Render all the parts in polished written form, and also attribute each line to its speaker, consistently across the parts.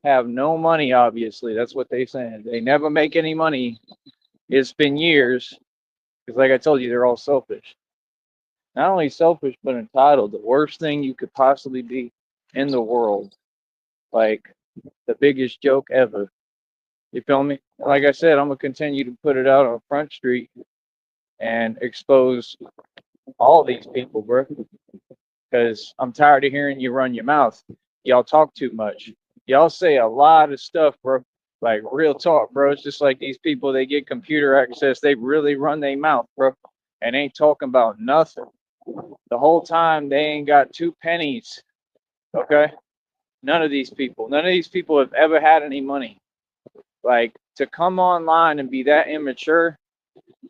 Speaker 1: have no money, obviously. That's what they saying. They never make any money. It's been years. Because, like I told you, they're all selfish. Not only selfish, but entitled. The worst thing you could possibly be in the world. Like, the biggest joke ever. You feel me? Like I said, I'm going to continue to put it out on Front Street and expose all these people, bro. Because I'm tired of hearing you run your mouth. Y'all talk too much. Y'all say a lot of stuff, bro. Like real talk, bro. It's just like these people, they get computer access, they really run their mouth, bro, and ain't talking about nothing. The whole time they ain't got two pennies. Okay? None of these people have ever had any money. Like to come online and be that immature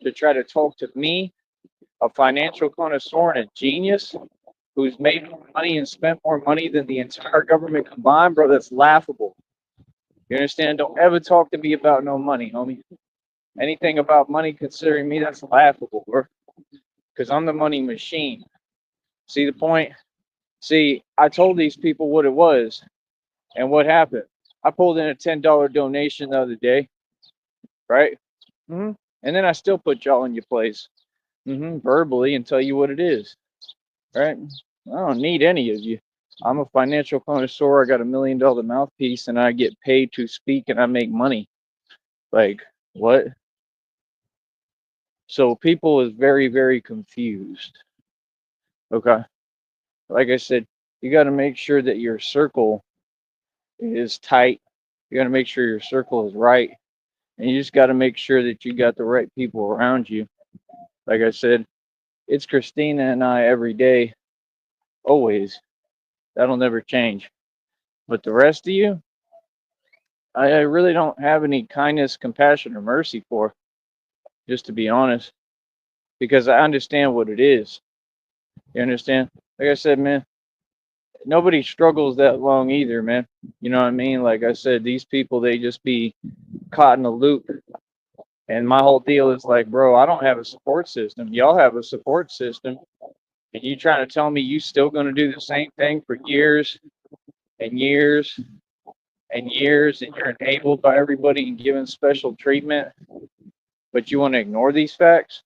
Speaker 1: to try to talk to me, a financial connoisseur and a genius, who's made more money and spent more money than the entire government combined, bro, that's laughable. You understand? Don't ever talk to me about no money, homie. Anything about money, considering me, that's laughable, bro. Because I'm the money machine. See the point? See, I told these people what it was, and what happened? I pulled in a $10 donation the other day, right? And then I still put y'all in your place, verbally, and tell you what it is, right? I don't need any of you. I'm a financial connoisseur. I got $1 million mouthpiece, and I get paid to speak, and I make money. Like what? So people is very, very confused. Okay, like I said, you got to make sure that your circle is tight. You got to make sure your circle is right, and you just got to make sure that you got the right people around you. Like I said, it's Christina and I every day, always. That'll never change. But the rest of you, I really don't have any kindness, compassion, or mercy for, just to be honest, because I understand what it is. You understand? Like I said, man, nobody struggles that long either, man. You know what I mean? Like I said, these people, they just be caught in a loop. And my whole deal is like, bro, I don't have a support system. Y'all have a support system. And you trying to tell me you still going to do the same thing for years and years and years, and you're enabled by everybody and given special treatment, but you want to ignore these facts?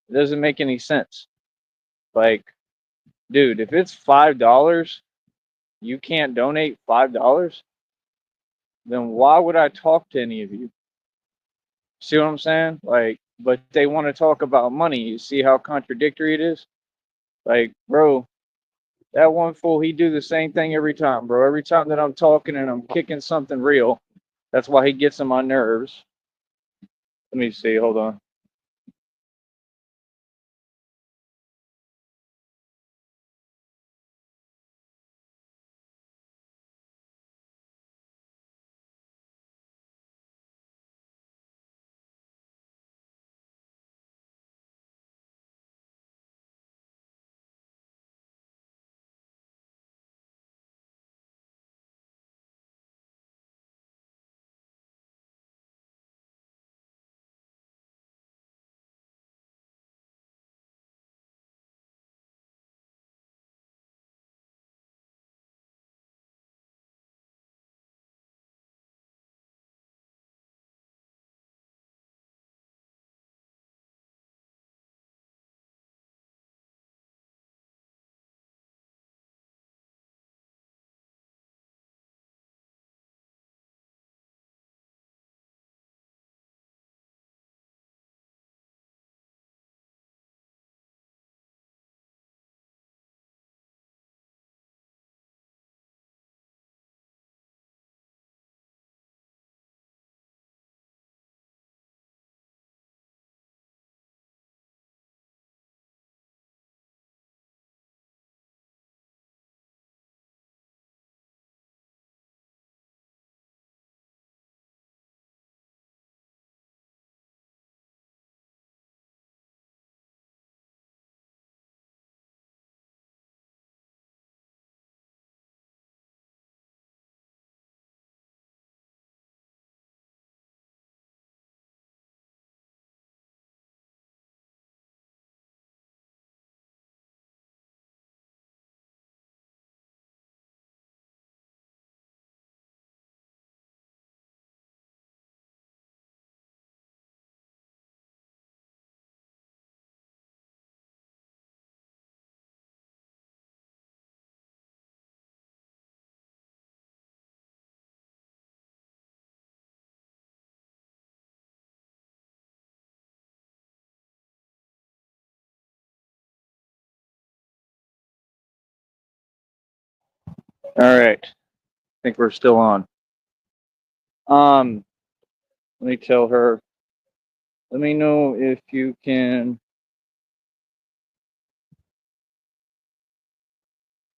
Speaker 1: It doesn't make any sense. Like, dude, if it's $5, you can't donate $5, then why would I talk to any of you? See what I'm saying? Like, but they want to talk about money. You see how contradictory it is? Like, bro, that one fool, he do the same thing every time, bro. Every time that I'm talking and I'm kicking something real, that's why he gets on my nerves. Let me see. Hold on. All right. I think we're still on. Let me tell her. Let me know if you can.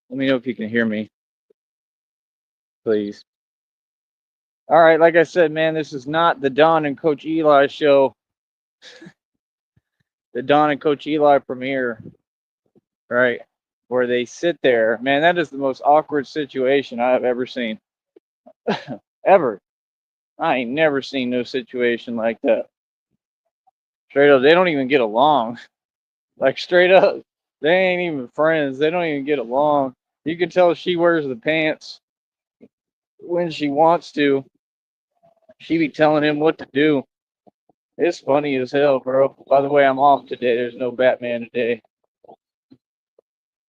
Speaker 1: Let me know if you can hear me, please. All right. Like I said, man, this is not the Don and Coach Eli show. The Don and Coach Eli premiere, right? Where they sit there. Man, that is the most awkward situation I have ever seen. Ever. I ain't never seen no situation like that. Straight up, they don't even get along. Like straight up, they ain't even friends. They don't even get along. You can tell she wears the pants when she wants to. She be telling him what to do. It's funny as hell, bro. By the way, I'm off today. There's no Batman today.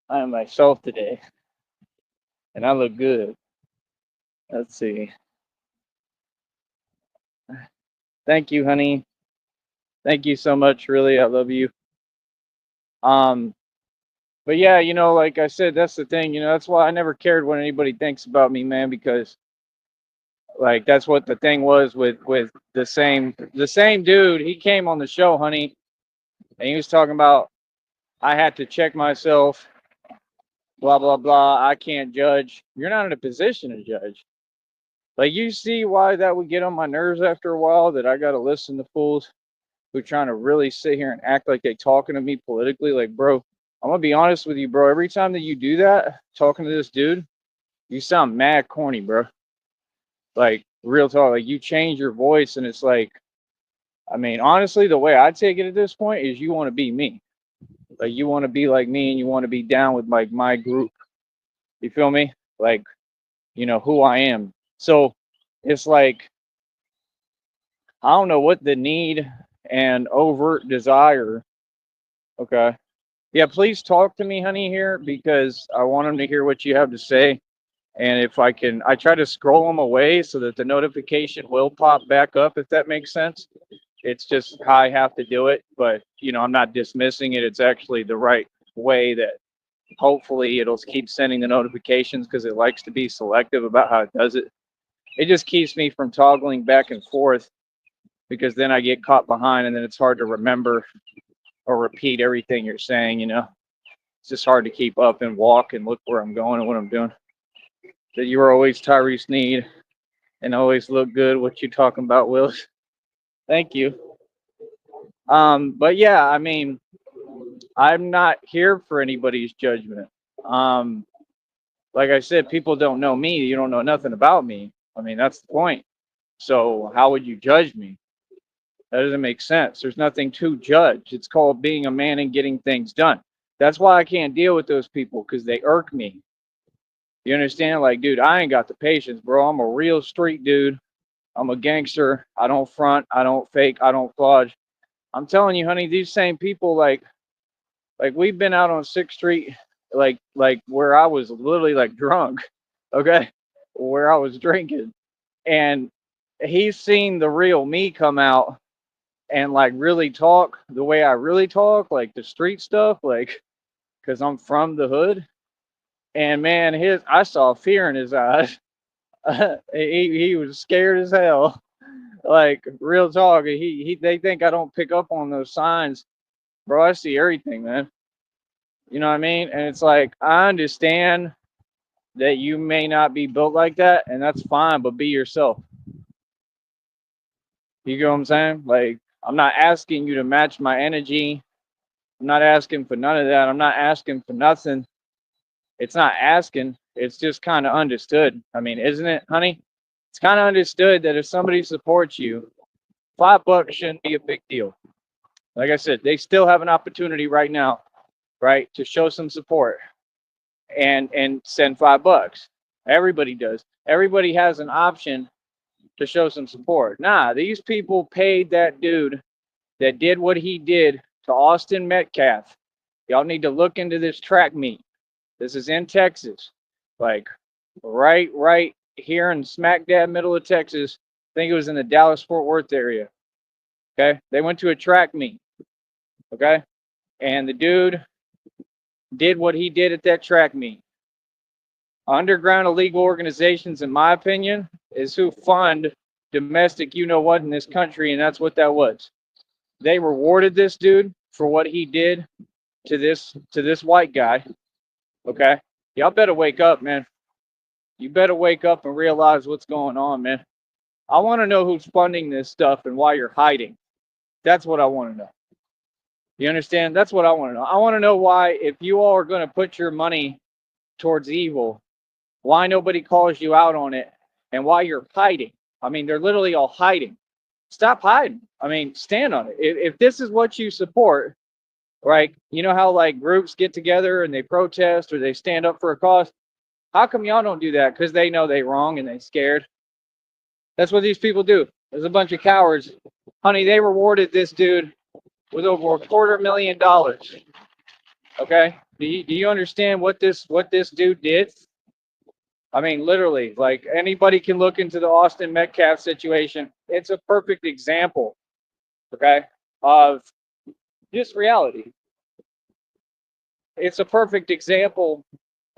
Speaker 1: I am myself today, and I look good. Let's see. Thank you, honey. Thank you so much. Really, I love you. Um, but yeah, like I said, that's the thing. That's why I never cared what anybody thinks about me, man, because like that's what the thing was with the same dude. He came on the show, honey, and he was talking about I had to check myself, blah blah blah. I can't judge. You're not in a position to judge. Like you see why that would get on my nerves after a while, that I gotta listen to fools who trying to really sit here and act like they talking to me politically. Like, bro, I'm gonna be honest with you, bro. Every time that you do that, talking to this dude, you sound mad corny, bro. Like real talk. Like you change your voice, and it's like, I mean, honestly, the way I take it at this point is you want to be me. Like you want to be like me, and you want to be down with like my group. You feel me? Like, who I am. So it's like I don't know what the need and overt desire. Okay. Yeah, please talk to me, honey, here because I want them to hear what you have to say. And if I can, I try to scroll them away so that the notification will pop back up, if that makes sense. It's just how I have to do it. But, I'm not dismissing it. It's actually the right way that hopefully it'll keep sending the notifications because it likes to be selective about how it does it. It just keeps me from toggling back and forth because then I get caught behind and then it's hard to remember or repeat everything you're saying, It's just hard to keep up and walk and look where I'm going and what I'm doing. That you were always Tyree Sneed and always look good. What you talking about, Willis? Thank you. But yeah, I mean, I'm not here for anybody's judgment. Um, like I said, people don't know me. You don't know nothing about me. I mean, that's the point. So how would you judge me? That doesn't make sense. There's nothing to judge. It's called being a man and getting things done. That's why I can't deal with those people because they irk me. You understand? Like, dude, I ain't got the patience, bro. I'm a real street dude. I'm a gangster. I don't front. I don't fake. I don't fudge. I'm telling you, honey, these same people, like we've been out on 6th Street, like where I was literally like drunk, okay, where I was drinking, and he's seen the real me come out and like really talk the way I really talk, like the street stuff, like because I'm from the hood. And man, I saw fear in his eyes. He was scared as hell. Like real talk. They think I don't pick up on those signs, bro. I see everything, man. You know what I mean? And it's like I understand that you may not be built like that, and that's fine. But be yourself. You get what I'm saying? Like I'm not asking you to match my energy. I'm not asking for none of that. I'm not asking for nothing. It's not asking. It's just kind of understood. I mean, isn't it, honey? It's kind of understood that if somebody supports you, $5 shouldn't be a big deal. Like I said, they still have an opportunity right now, right, to show some support and send $5. Everybody does. Everybody has an option to show some support. Nah, these people paid that dude that did what he did to Austin Metcalf. Y'all need to look into this track meet. This is in Texas, like right here in smack dab middle of Texas. I think it was in the Dallas Fort Worth area. Okay, they went to a track meet. Okay, and the dude did what he did at that track meet. Underground illegal organizations, in my opinion, is who fund domestic you know what in this country, and that's what that was. They rewarded this dude for what he did to this white guy. Okay? Y'all better wake up, man. You better wake up and realize what's going on, man. I want to know who's funding this stuff and why you're hiding. That's what I want to know. You understand? That's what I want to know. I want to know why, if you all are going to put your money towards evil, why nobody calls you out on it and why you're hiding. I mean, they're literally all hiding. Stop hiding. I mean, stand on it. If this is what you support, right? You know how like groups get together and they protest or they stand up for a cause? How come y'all don't do that? Because they know they're wrong and they're scared. That's what these people do. There's a bunch of cowards. Honey, they rewarded this dude with over $250,000. Okay? Do you understand what this dude did? I mean, literally, like anybody can look into the Austin Metcalf situation. It's a perfect example, okay, of just reality. It's a perfect example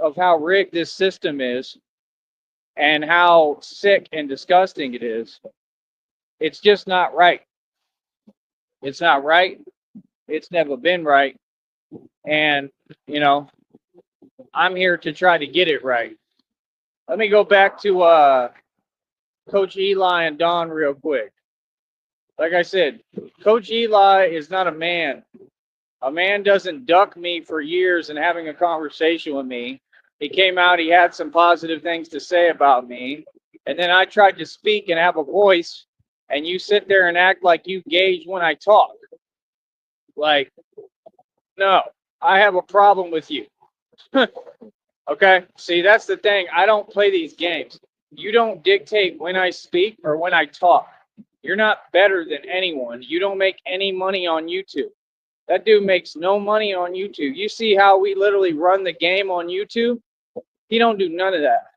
Speaker 1: of how rigged this system is and how sick and disgusting it is. It's just not right. It's not right. It's never been right. And, you know, I'm here to try to get it right. Let me go back to Coach Eli and Don real quick. Like I said, Coach Eli is not a man. A man doesn't duck me for years and having a conversation with me. He came out, he had some positive things to say about me. And then I tried to speak and have a voice, and you sit there and act like you gauge when I talk. Like, no, I have a problem with you. Okay? See, that's the thing. I don't play these games. You don't dictate when I speak or when I talk. You're not better than anyone. You don't make any money on YouTube. That dude makes no money on YouTube. You see how we literally run the game on YouTube? He don't do none of that.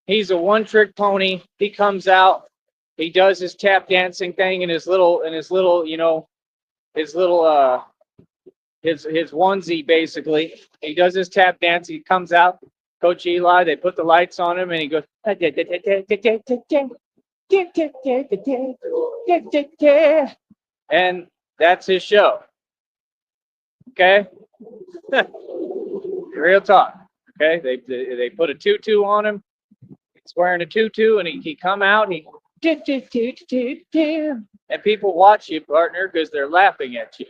Speaker 1: He's a one-trick pony. He comes out, he does his tap dancing thing in his little, you know, his onesie basically. He does his tap dance. He comes out. Coach Eli, they put the lights on him, and he goes, and that's his show. Okay, real talk. Okay, they put a tutu on him. He's wearing a tutu, and he come out. And people watch you, partner, because they're laughing at you.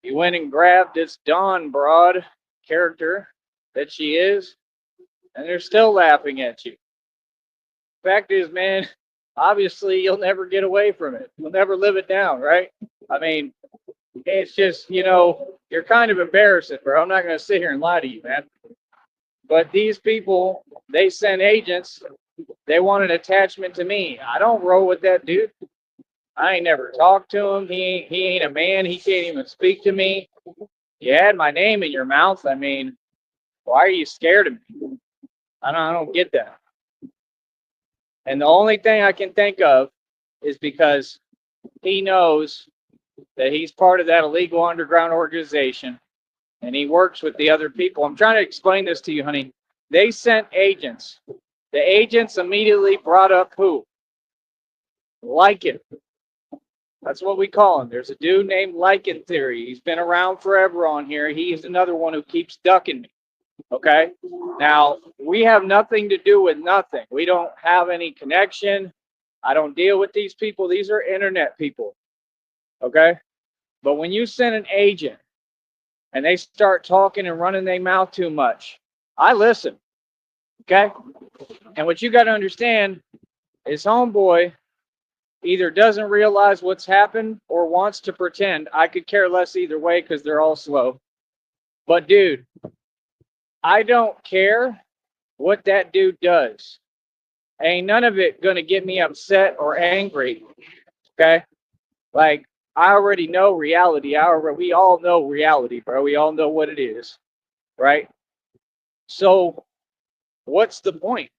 Speaker 1: You went and grabbed this Dawn broad character that she is, and they're still laughing at you. Fact is, man, obviously you'll never get away from it. You'll never live it down, right? I mean, it's just, you know, you're kind of embarrassing, bro. I'm not going to sit here and lie to you, man. But these people, they send agents. They want an attachment to me. I don't roll with that dude. I ain't never talked to him. He ain't a man. He can't even speak to me. You had my name in your mouth. I mean, why are you scared of me? I don't get that. And the only thing I can think of is because he knows that he's part of that illegal underground organization and he works with the other people. I'm trying to explain this to you, honey. They sent agents. The agents immediately brought up who? Lycan. That's what we call him. There's a dude named Lycan Theory. He's been around forever on here. He's another one who keeps ducking me. Okay? Now, we have nothing to do with nothing. We don't have any connection. I don't deal with these people. These are internet people. Okay? But when you send an agent and they start talking and running their mouth too much, I listen. Okay? And what you got to understand is homeboy either doesn't realize what's happened or wants to pretend. I could care less either way because they're all slow. But dude, I don't care what that dude does. Ain't none of it gonna get me upset or angry. Okay? Like, I already know reality. We all know reality, bro. We all know what it is. Right? So what's the point?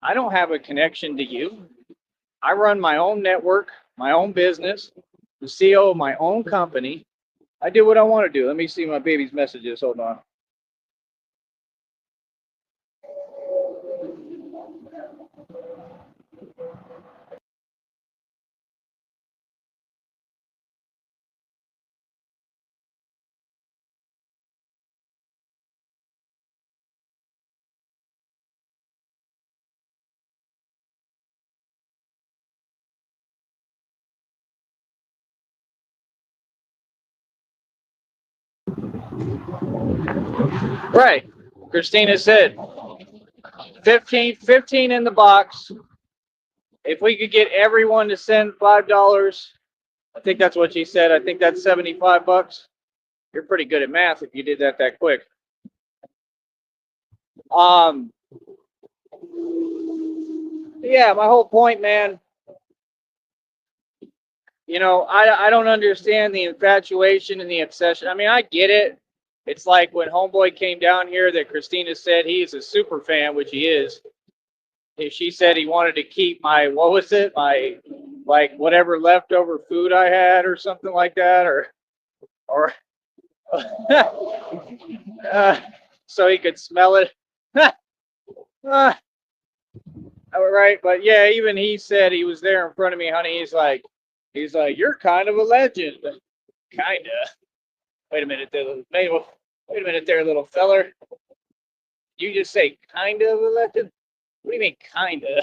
Speaker 1: I don't have a connection to you. I run my own network, my own business, the CEO of my own company. I do what I want to do. Let me see my baby's messages. Hold on. Right. Christina said 15 in the box. If we could get everyone to send $5, I think that's what she said. I think that's $75. You're pretty good at math if you did that quick. Um, yeah, my whole point, man. I don't understand the infatuation and the obsession. I mean, I get it. It's like when Homeboy came down here that Christina said he's a super fan, which he is. If she said he wanted to keep my, what was it? My, like, whatever leftover food I had or something like that, or, so he could smell it. Right, but yeah, even he said he was there in front of me, honey. He's like, you're kind of a legend, kinda. Wait a minute, there, wait a minute, there, little feller. You just say kind of a legend? What do you mean, kinda?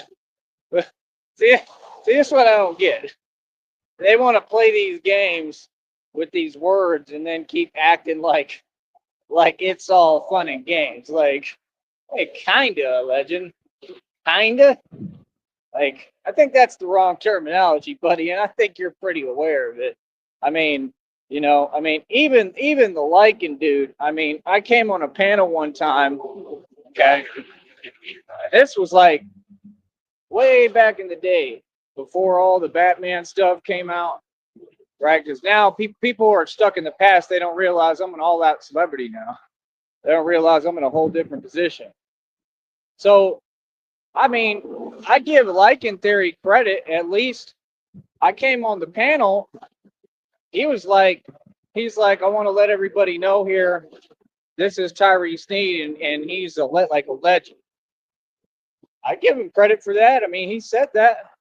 Speaker 1: See, see, this is what I don't get. They want to play these games with these words and then keep acting like it's all fun and games. Like, hey, kinda a legend, kinda. Like, I think that's the wrong terminology, buddy, and I think you're pretty aware of it. I mean, even the Lycan dude. I mean, I came on a panel one time. Okay, this was like way back in the day, before all the Batman stuff came out, right? Because now people are stuck in the past. They don't realize I'm an all-out celebrity now. They don't realize I'm in a whole different position. So, I mean, I give Lycan Theory credit. At least I came on the panel. He was like, he's like, I want to let everybody know here, this is Tyree Sneed, and he's like a legend. I give him credit for that. I mean, he said that.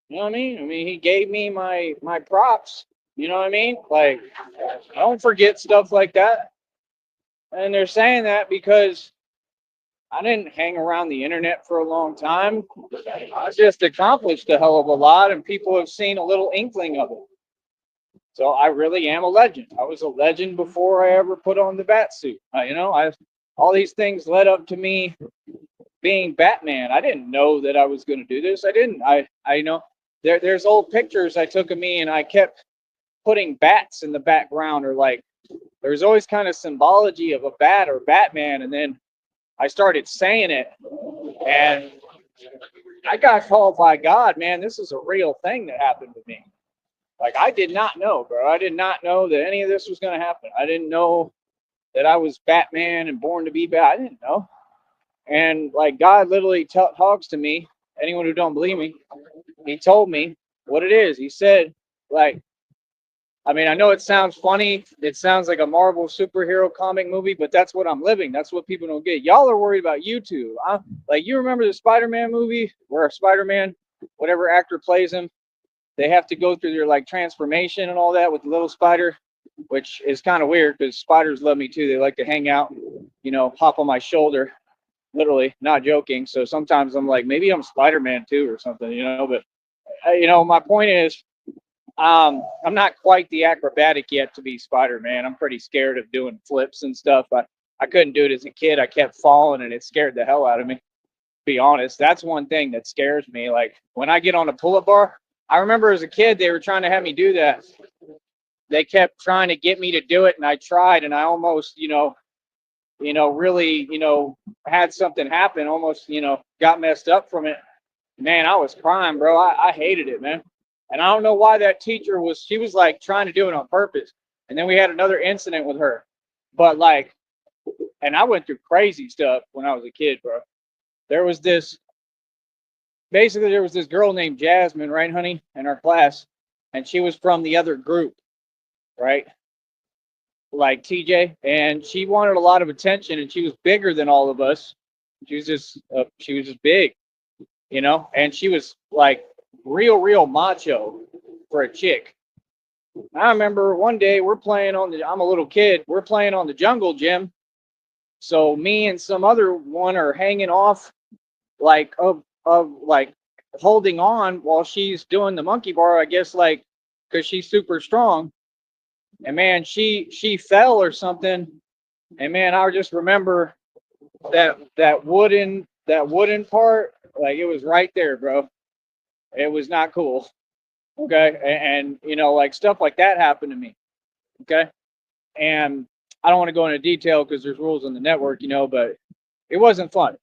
Speaker 1: You know what I mean? I mean, he gave me my props. You know what I mean? Like, I don't forget stuff like that. And they're saying that because I didn't hang around the internet for a long time. I just accomplished a hell of a lot, and people have seen a little inkling of it. So I really am a legend. I was a legend before I ever put on the bat suit. I all these things led up to me being Batman. I didn't know that I was going to do this. I didn't. I know there's old pictures I took of me, and I kept putting bats in the background, or like there's always kind of symbology of a bat or Batman, and then I started saying it, and I got called by God. Man, this is a real thing that happened to me. Like, I did not know, bro. I did not know that any of this was going to happen. I didn't know that I was Batman and born to be Bat. I didn't know. And like, God literally talks to me. Anyone who don't believe me, he told me what it is. He said, like, I mean, I know it sounds funny. It sounds like a Marvel superhero comic movie, but that's what I'm living. That's what people don't get. Y'all are worried about YouTube. Like, you remember the Spider-Man movie where Spider-Man, whatever actor plays him, they have to go through their like transformation and all that with the little spider, which is kind of weird because spiders love me too. They like to hang out, hop on my shoulder, literally, not joking. So sometimes I'm like, maybe I'm Spider-Man too or something, But my point is, I'm not quite the acrobatic yet to be Spider-Man. I'm pretty scared of doing flips and stuff. I couldn't do it as a kid. I kept falling and it scared the hell out of me. To be honest, that's one thing that scares me. Like when I get on a pull-up bar, I remember as a kid they were trying to have me do that. They kept trying to get me to do it, and I tried, and I almost, really, had something happen. Almost, got messed up from it. Man, I was crying, bro. I hated it, man. And I don't know why that teacher she was like trying to do it on purpose. And then we had another incident with her. But like, and I went through crazy stuff when I was a kid, bro. There was this girl named Jasmine, right, honey, in our class, and she was from the other group, right? Like TJ, and she wanted a lot of attention, and she was bigger than all of us. She was just big, and she was like real macho for a chick. I remember one day I'm a little kid, we're playing on the jungle gym. So me and some other one are hanging off like of like holding on while she's doing the monkey bar, I guess, like because she's super strong. and man, she fell or something, and man, I just remember that wooden part, like it was right there, bro. It was not cool. Okay, and you know, like stuff like that happened to me. Okay, and I don't want to go into detail because there's rules on the network, you know, but it wasn't fun,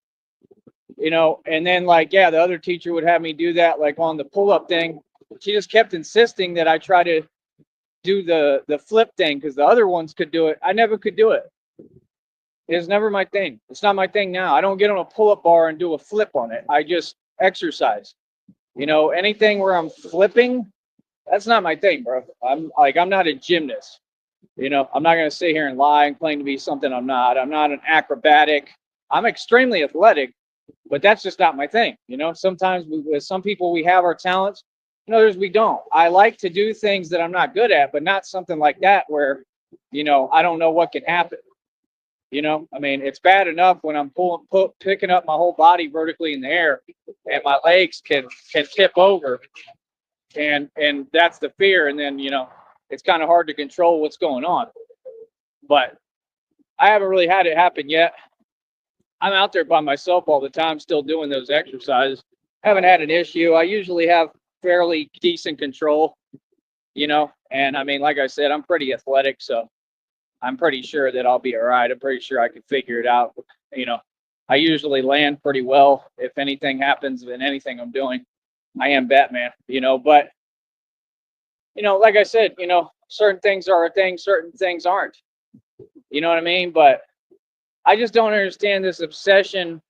Speaker 1: you know. And then like, yeah, the other teacher would have me do that, like on the pull-up thing. She just kept insisting that I try to do the flip thing because the other ones could do it. I never could do it. It was never my thing. It's not my thing now. I don't get on a pull-up bar and do a flip on it. I just exercise. You know, anything where I'm flipping, that's not my thing, bro. I'm not a gymnast. You know, I'm not gonna sit here and lie and claim to be something I'm not. I'm not an acrobatic. I'm extremely athletic, but that's just not my thing. You know, sometimes with some people we have our talents, and others we don't. I like to do things that I'm not good at, but not something like that where, you know, I don't know what can happen. You know, I mean, it's bad enough when I'm picking up my whole body vertically in the air, and my legs can tip over, and that's the fear. And then you know, it's kind of hard to control what's going on. But I haven't really had it happen yet. I'm out there by myself all the time, still doing those exercises. Haven't had an issue. I usually have fairly decent control, you know. And I mean, like I said, I'm pretty athletic, so I'm pretty sure that I'll be all right. I'm pretty sure I can figure it out. You know, I usually land pretty well if anything happens in anything I'm doing. I am Batman, you know, but you know, like I said, you know, certain things are a thing, certain things aren't. You know what I mean? But I just don't understand this obsession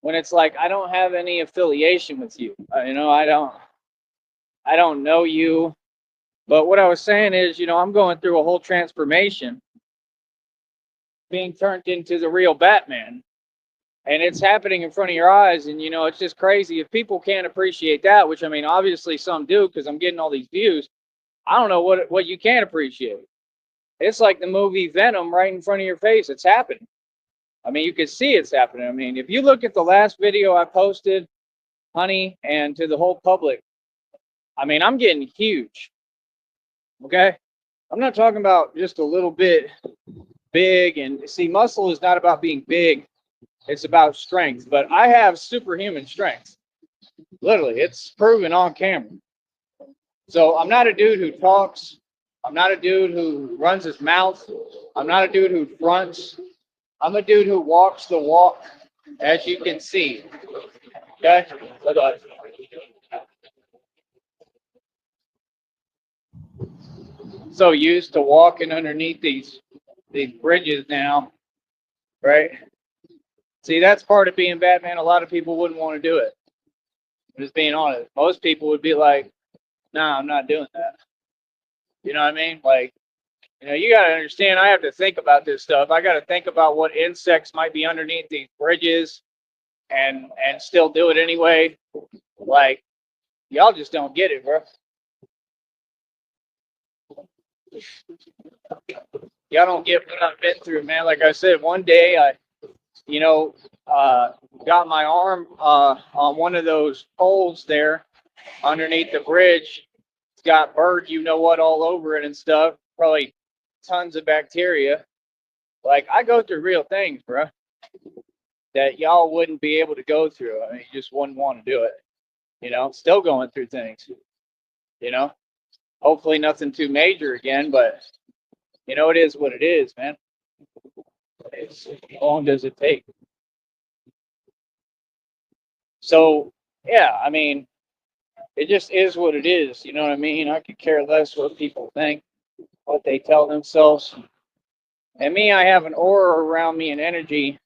Speaker 1: when it's like I don't have any affiliation with you. You know, I don't know you. But what I was saying is, you know, I'm going through a whole transformation, being turned into the real Batman. And it's happening in front of your eyes. And, you know, it's just crazy. If people can't appreciate that, which I mean, obviously some do because I'm getting all these views, I don't know what you can't appreciate. It's like the movie Venom right in front of your face. It's happening. I mean, you can see it's happening. I mean, if you look at the last video I posted, honey, and to the whole public, I mean, I'm getting huge. Okay. I'm not talking about just a little bit big. And see, muscle is not about being big, it's about strength. But I have superhuman strength. Literally, it's proven on camera. So I'm not a dude who talks. I'm not a dude who runs his mouth. I'm not a dude who fronts. I'm a dude who walks the walk, as you can see. Okay? So used to walking underneath these bridges now, right? See, that's part of being Batman. A lot of people wouldn't want to do it. I'm just being honest. Most people would be like, "Nah, I'm not doing that." You know what I mean? Like, you know, you got to understand. I have to think about this stuff. I got to think about what insects might be underneath these bridges, and still do it anyway. Like, y'all just don't get it, bro. Y'all don't get what I've been through, man. Like I said, one day I, you know, got my arm on one of those poles there underneath the bridge. It's got bird, you know what, all over it and stuff. Probably tons of bacteria. Like I go through real things, bro, that y'all wouldn't be able to go through. I mean, you just wouldn't want to do it. You know, still going through things. You know, hopefully nothing too major again, but you know, it is what it is, man. How long does it take? So, yeah, I mean, it just is what it is. You know what I mean? I could care less what people think, what they tell themselves. And me, I have an aura around me and energy.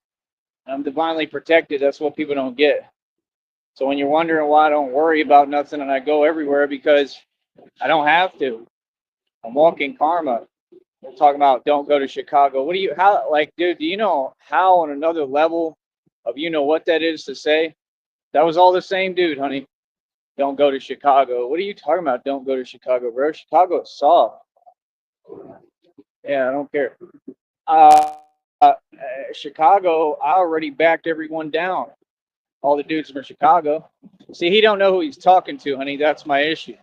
Speaker 1: I'm divinely protected. That's what people don't get. So when you're wondering why I don't worry about nothing and I go everywhere, because I don't have to. I'm walking karma. We're talking about don't go to Chicago. What do you, how, like, dude, do you know how on another level of you know what that is to say? That was all the same dude, honey. Don't go to Chicago. What are you talking about? Don't go to Chicago, bro. Chicago is soft. Yeah, I don't care. Uh, Chicago, I already backed everyone down. All the dudes from Chicago. See, he don't know who he's talking to, honey. That's my issue.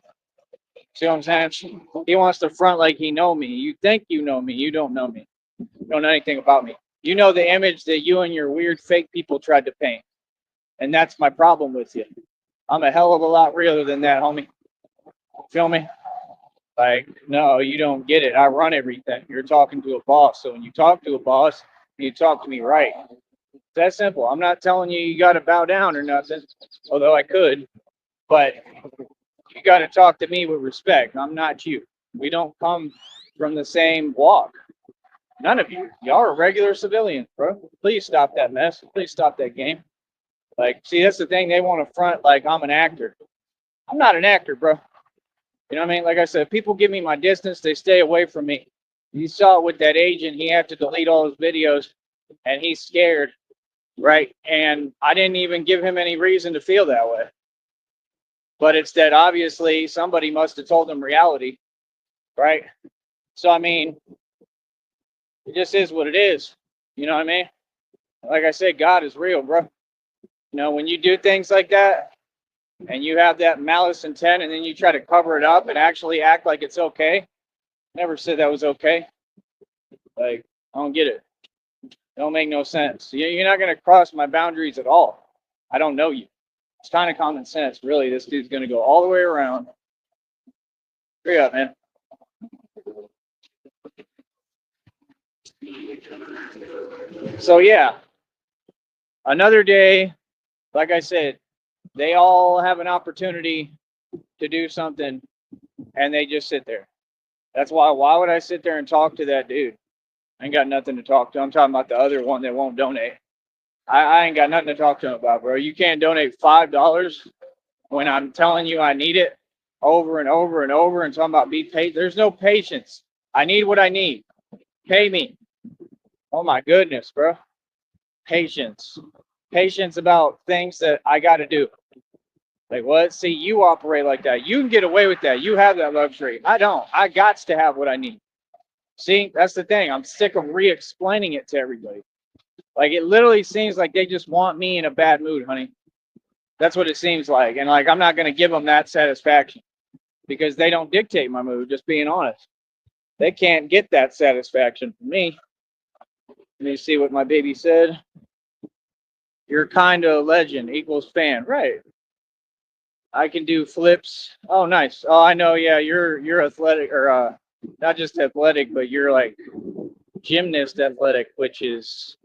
Speaker 1: See what I'm saying? He wants to front like he know me. You think you know me. You don't know me. You don't know anything about me. You know the image that you and your weird fake people tried to paint. And that's my problem with you. I'm a hell of a lot realer than that, homie. Feel me? Like, no, you don't get it. I run everything. You're talking to a boss. So when you talk to a boss, you talk to me right. It's that simple. I'm not telling you you got to bow down or nothing, although I could, but you got to talk to me with respect. I'm not you. We don't come from the same walk. None of you. Y'all are regular civilians, bro. Please stop that mess. Please stop that game. Like, see, that's the thing. They want to front like I'm an actor. I'm not an actor, bro. You know what I mean? Like I said, people give me my distance. They stay away from me. You saw it with that agent. He had to delete all his videos, and he's scared, right? And I didn't even give him any reason to feel that way. But it's that obviously somebody must have told him reality, right? So, I mean, it just is what it is. You know what I mean? Like I said, God is real, bro. You know, when you do things like that and you have that malice intent and then you try to cover it up and actually act like it's okay, never said that was okay. Like, I don't get it. It don't make no sense. You're not going to cross my boundaries at all. I don't know you. It's kind of common sense, really. This dude's going to go all the way around. Hurry up, man. So, yeah, another day, like I said, they all have an opportunity to do something and they just sit there. That's why would I sit there and talk to that dude? I ain't got nothing to talk to. I'm talking about the other one that won't donate. I ain't got nothing to talk to him about, bro. You can't donate $5 when I'm telling you I need it over and over and over and talking about be paid. There's no patience. I need what I need. Pay me. Oh my goodness, bro. Patience. Patience about things that I got to do. Like what? See, you operate like that. You can get away with that. You have that luxury. I don't. I got to have what I need. See, that's the thing. I'm sick of re-explaining it to everybody. Like it literally seems like they just want me in a bad mood, honey. That's what it seems like. And like I'm not going to give them that satisfaction because they don't dictate my mood, just being honest. They can't get that satisfaction from me. Let me see what my baby said. You're kind of a legend equals fan. Right. I can do flips. Oh, nice. Oh, I know. Yeah, you're athletic or not just athletic, but you're like gymnast athletic, which is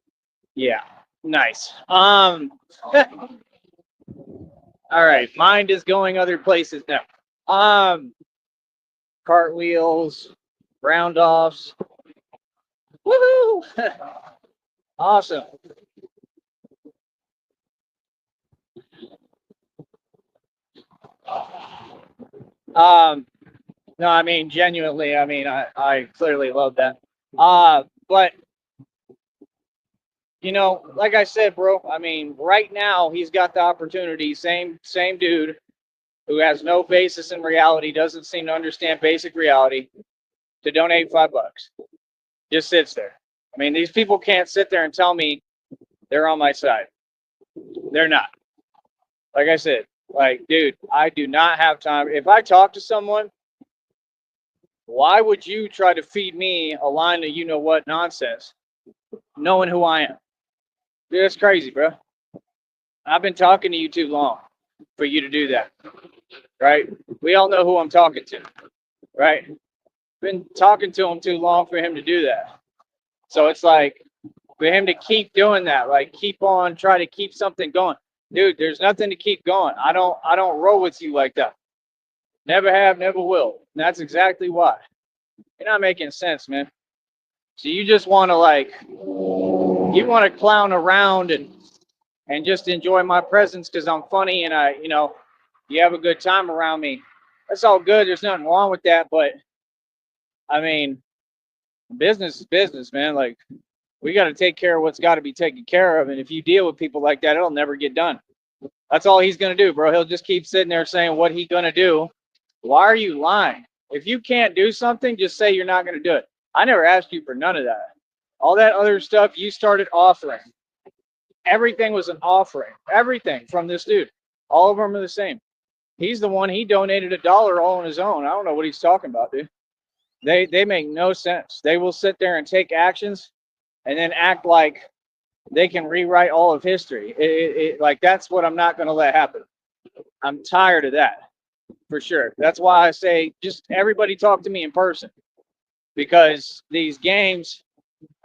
Speaker 1: yeah, nice. All right, mind is going other places now. Cartwheels, round offs. Woohoo! Awesome. No, I mean genuinely, I mean I clearly love that. But you know, like I said, bro, I mean, right now he's got the opportunity, same dude who has no basis in reality, doesn't seem to understand basic reality, to donate $5. Just sits there. I mean, these people can't sit there and tell me they're on my side. They're not. Like I said, like, dude, I do not have time. If I talk to someone, why would you try to feed me a line of you know what nonsense, knowing who I am? Dude, that's crazy, bro. I've been talking to you too long for you to do that, right? We all know who I'm talking to, right? Been talking to him too long for him to do that. So it's like for him to keep doing that, like keep on try to keep something going. Dude, there's nothing to keep going. I don't roll with you like that. Never have, never will. And that's exactly why. You're not making sense, man. So you just want to like you want to clown around and just enjoy my presence because I'm funny and I, you know, you have a good time around me. That's all good. There's nothing wrong with that, but I mean, business is business, man. Like we got to take care of what's got to be taken care of. And if you deal with people like that, it'll never get done. That's all he's going to do, bro. He'll just keep sitting there saying what he's going to do. Why are you lying? If you can't do something, just say you're not going to do it. I never asked you for none of that. All that other stuff you started offering. Everything was an offering. Everything from this dude. All of them are the same. He's the one, he donated $1 all on his own. I don't know what he's talking about, dude. They make no sense. They will sit there and take actions and then act like they can rewrite all of history. Like, that's what I'm not going to let happen. I'm tired of that, for sure. That's why I say just everybody talk to me in person, because these games,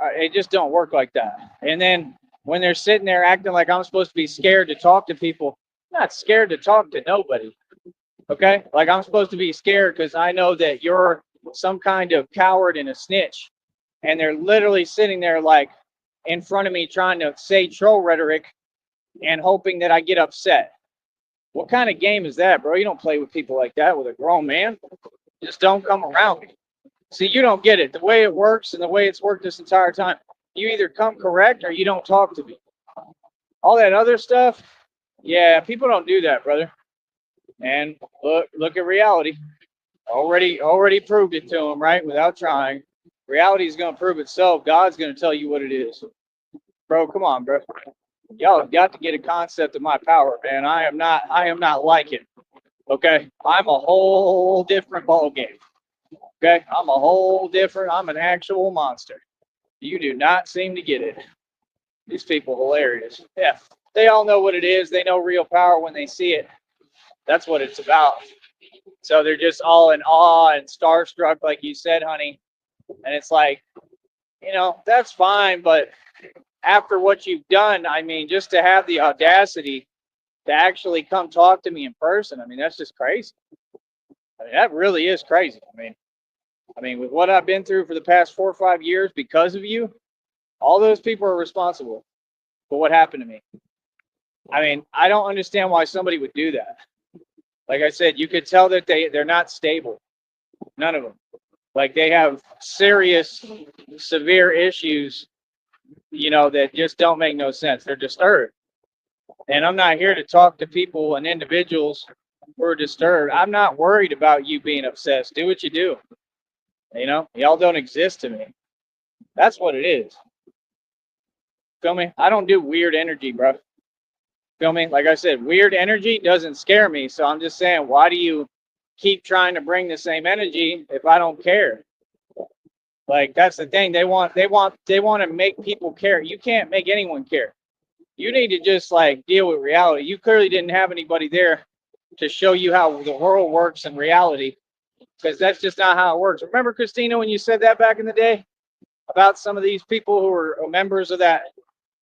Speaker 1: it just don't work like that. And then when they're sitting there acting like I'm supposed to be scared to talk to people, I'm not scared to talk to nobody. Okay? Like, I'm supposed to be scared because I know that you're some kind of coward and a snitch. And they're literally sitting there like in front of me trying to say troll rhetoric and hoping that I get upset. What kind of game is that, bro? You don't play with people like that with a grown man. Just don't come around me. See, you don't get it. The way it works and the way it's worked this entire time, you either come correct or you don't talk to me. All that other stuff, yeah, people don't do that, brother. And look at reality. Already proved it to them, right? Without trying. Reality is going to prove itself. God's going to tell you what it is. Bro, come on, bro. Y'all have got to get a concept of my power, man. I am not like it. Okay? I'm a whole different ball game. Okay? I'm an actual monster. You do not seem to get it. These people hilarious. Yeah. They all know what it is. They know real power when they see it. That's what it's about. So they're just all in awe and starstruck, like you said, honey. And it's like, that's fine, but after what you've done, I mean, just to have the audacity to actually come talk to me in person, I mean, that's just crazy. I mean, that really is crazy. I mean, with what I've been through for the past 4 or 5 years because of you, all those people are responsible for what happened to me. I mean, I don't understand why somebody would do that. Like I said, you could tell that they're not stable. None of them. Like, they have serious, severe issues, that just don't make no sense. They're disturbed. And I'm not here to talk to people and individuals who are disturbed. I'm not worried about you being obsessed. Do what you do. Y'all don't exist to me. That's what it is. Feel me? I don't do weird energy, bro. Feel me? Like I said, weird energy doesn't scare me. So I'm just saying, why do you keep trying to bring the same energy if I don't care? Like, that's the thing. They want to make people care. You can't make anyone care. You need to just like deal with reality. You clearly didn't have anybody there to show you how the world works in reality, because that's just not how it works. Remember, Christina, when you said that back in the day about some of these people who were members of that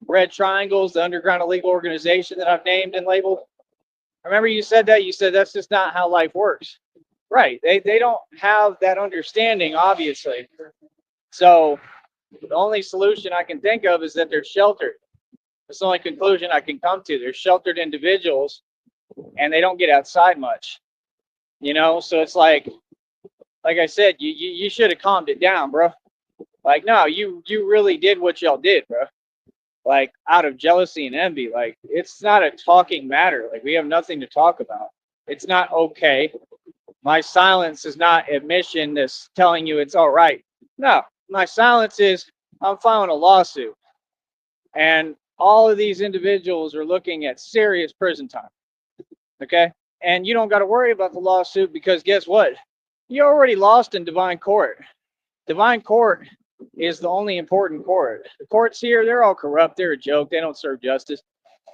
Speaker 1: Red Triangles, the underground illegal organization that I've named and labeled? Remember you said that? You said that's just not how life works. Right. They don't have that understanding, obviously. So the only solution I can think of is that they're sheltered. That's the only conclusion I can come to. They're sheltered individuals and they don't get outside much. So it's like I said, you should have calmed it down, bro. Like, no, you really did what y'all did, bro. Like, out of jealousy and envy. Like, it's not a talking matter. Like, we have nothing to talk about. It's not okay. My silence is not admission that's telling you it's all right. No, my silence is I'm filing a lawsuit. And all of these individuals are looking at serious prison time. Okay? And you don't got to worry about the lawsuit, because guess what? You already lost in divine court. Divine court is the only important court. The courts here, they're all corrupt. They're a joke. They don't serve justice.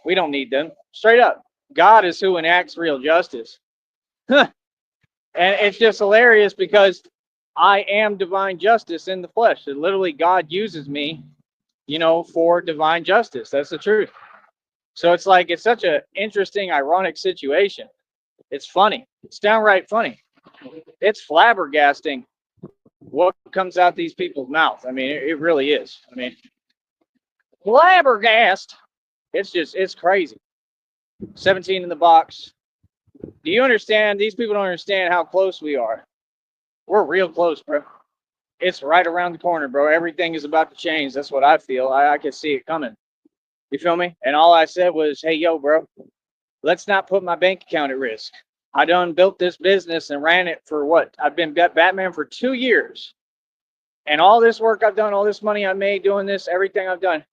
Speaker 1: We don't need them. Straight up. God is who enacts real justice. And it's just hilarious because I am divine justice in the flesh. And literally, God uses me, for divine justice. That's the truth. So it's like, it's such an interesting, ironic situation. It's funny. It's downright funny. It's flabbergasting what comes out these people's mouths. I mean, it really is. I mean, flabbergast. It's crazy. 17 in the box. Do you understand? These people don't understand how close we are. We're real close, bro. It's right around the corner, bro. Everything is about to change. That's what I feel. I can see it coming. You feel me? And all I said was, hey, yo, bro, let's not put my bank account at risk. I done built this business and ran it for what? I've been Batman for 2 years. And all this work I've done, all this money I made doing this, everything I've done.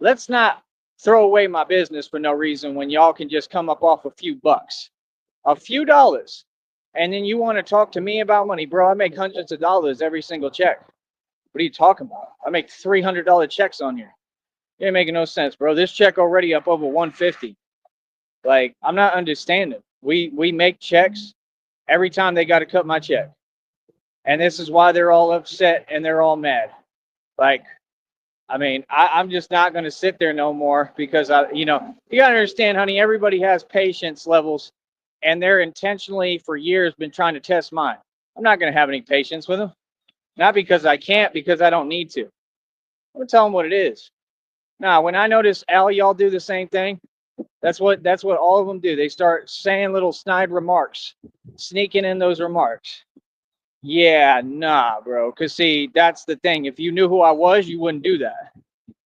Speaker 1: Let's not throw away my business for no reason when y'all can just come up off a few bucks. a few dollars. And then you want to talk to me about money, bro? I make hundreds of dollars every single check. What are you talking about? I make $300 checks on here. It ain't making no sense, bro. This check already up over 150. Like, I'm not understanding. We make checks every time they got to cut my check. And this is why they're all upset and they're all mad. Like, I mean, I'm just not going to sit there no more because you got to understand, honey, everybody has patience levels and they're intentionally for years been trying to test mine. I'm not going to have any patience with them. Not because I can't, because I don't need to. I'm going to tell them what it is. Now, when I notice all y'all do the same thing, that's what all of them do. They start saying little snide remarks, sneaking in those remarks. Yeah, nah, bro. Because, see, that's the thing. If you knew who I was, you wouldn't do that.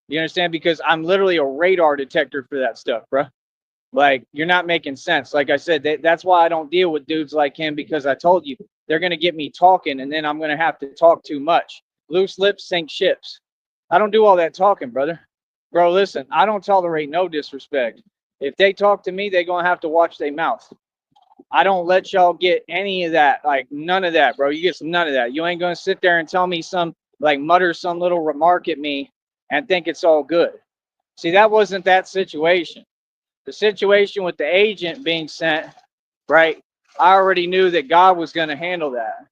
Speaker 1: You understand? Because I'm literally a radar detector for that stuff, bro. Like, you're not making sense. Like I said, that's why I don't deal with dudes like him, because I told you, they're going to get me talking, and then I'm going to have to talk too much. Loose lips sink ships. I don't do all that talking, brother. Bro, listen, I don't tolerate no disrespect. If they talk to me, they're going to have to watch their mouth. I don't let y'all get any of that. Like, none of that, bro. You get none of that. You ain't going to sit there and tell me mutter some little remark at me and think it's all good. See, that wasn't that situation. The situation with the agent being sent, right? I already knew that God was going to handle that.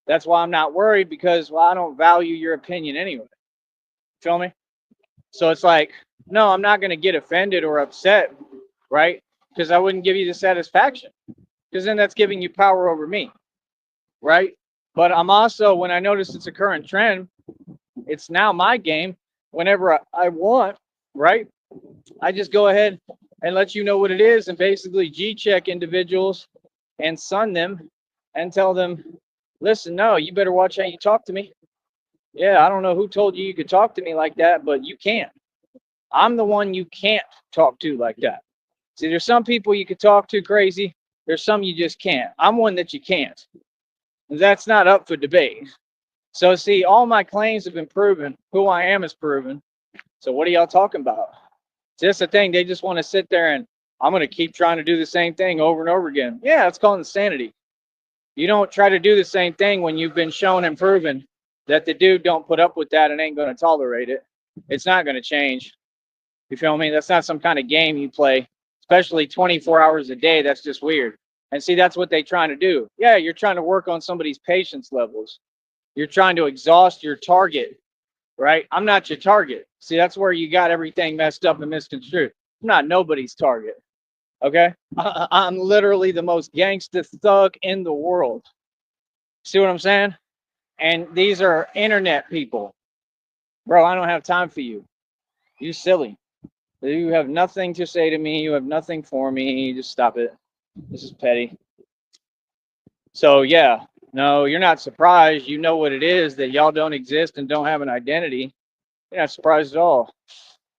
Speaker 1: That's why I'm not worried, because, well, I don't value your opinion anyway. Feel me? So it's like, no, I'm not going to get offended or upset, right? Because I wouldn't give you the satisfaction, because then that's giving you power over me, right? But I'm also, when I notice it's a current trend, it's now my game. Whenever I want, right? I just go ahead and let you know what it is, and basically G-check individuals and sun them and tell them, listen, no, you better watch how you talk to me. Yeah, I don't know who told you could talk to me like that, but you can't. I'm the one you can't talk to like that. See, there's some people you could talk to crazy. There's some you just can't. I'm one that you can't. That's not up for debate. So, see, all my claims have been proven. Who I am is proven. So what are y'all talking about? It's just a thing. They just want to sit there and I'm going to keep trying to do the same thing over and over again. Yeah, it's called insanity. You don't try to do the same thing when you've been shown and proven that the dude don't put up with that and ain't going to tolerate it. It's not going to change. You feel me? That's not some kind of game you play, especially 24 hours a day. That's just weird. And see, that's what they're trying to do. Yeah, you're trying to work on somebody's patience levels. You're trying to exhaust your target, right? I'm not your target. See, that's where you got everything messed up and misconstrued. I'm not nobody's target. Okay? I'm literally the most gangster thug in the world. See what I'm saying? And these are internet people. Bro, I don't have time for you. You silly. You have nothing to say to me. You have nothing for me. Just stop it. This is petty. So, yeah. No, you're not surprised. You know what it is, that y'all don't exist and don't have an identity. You're not surprised at all.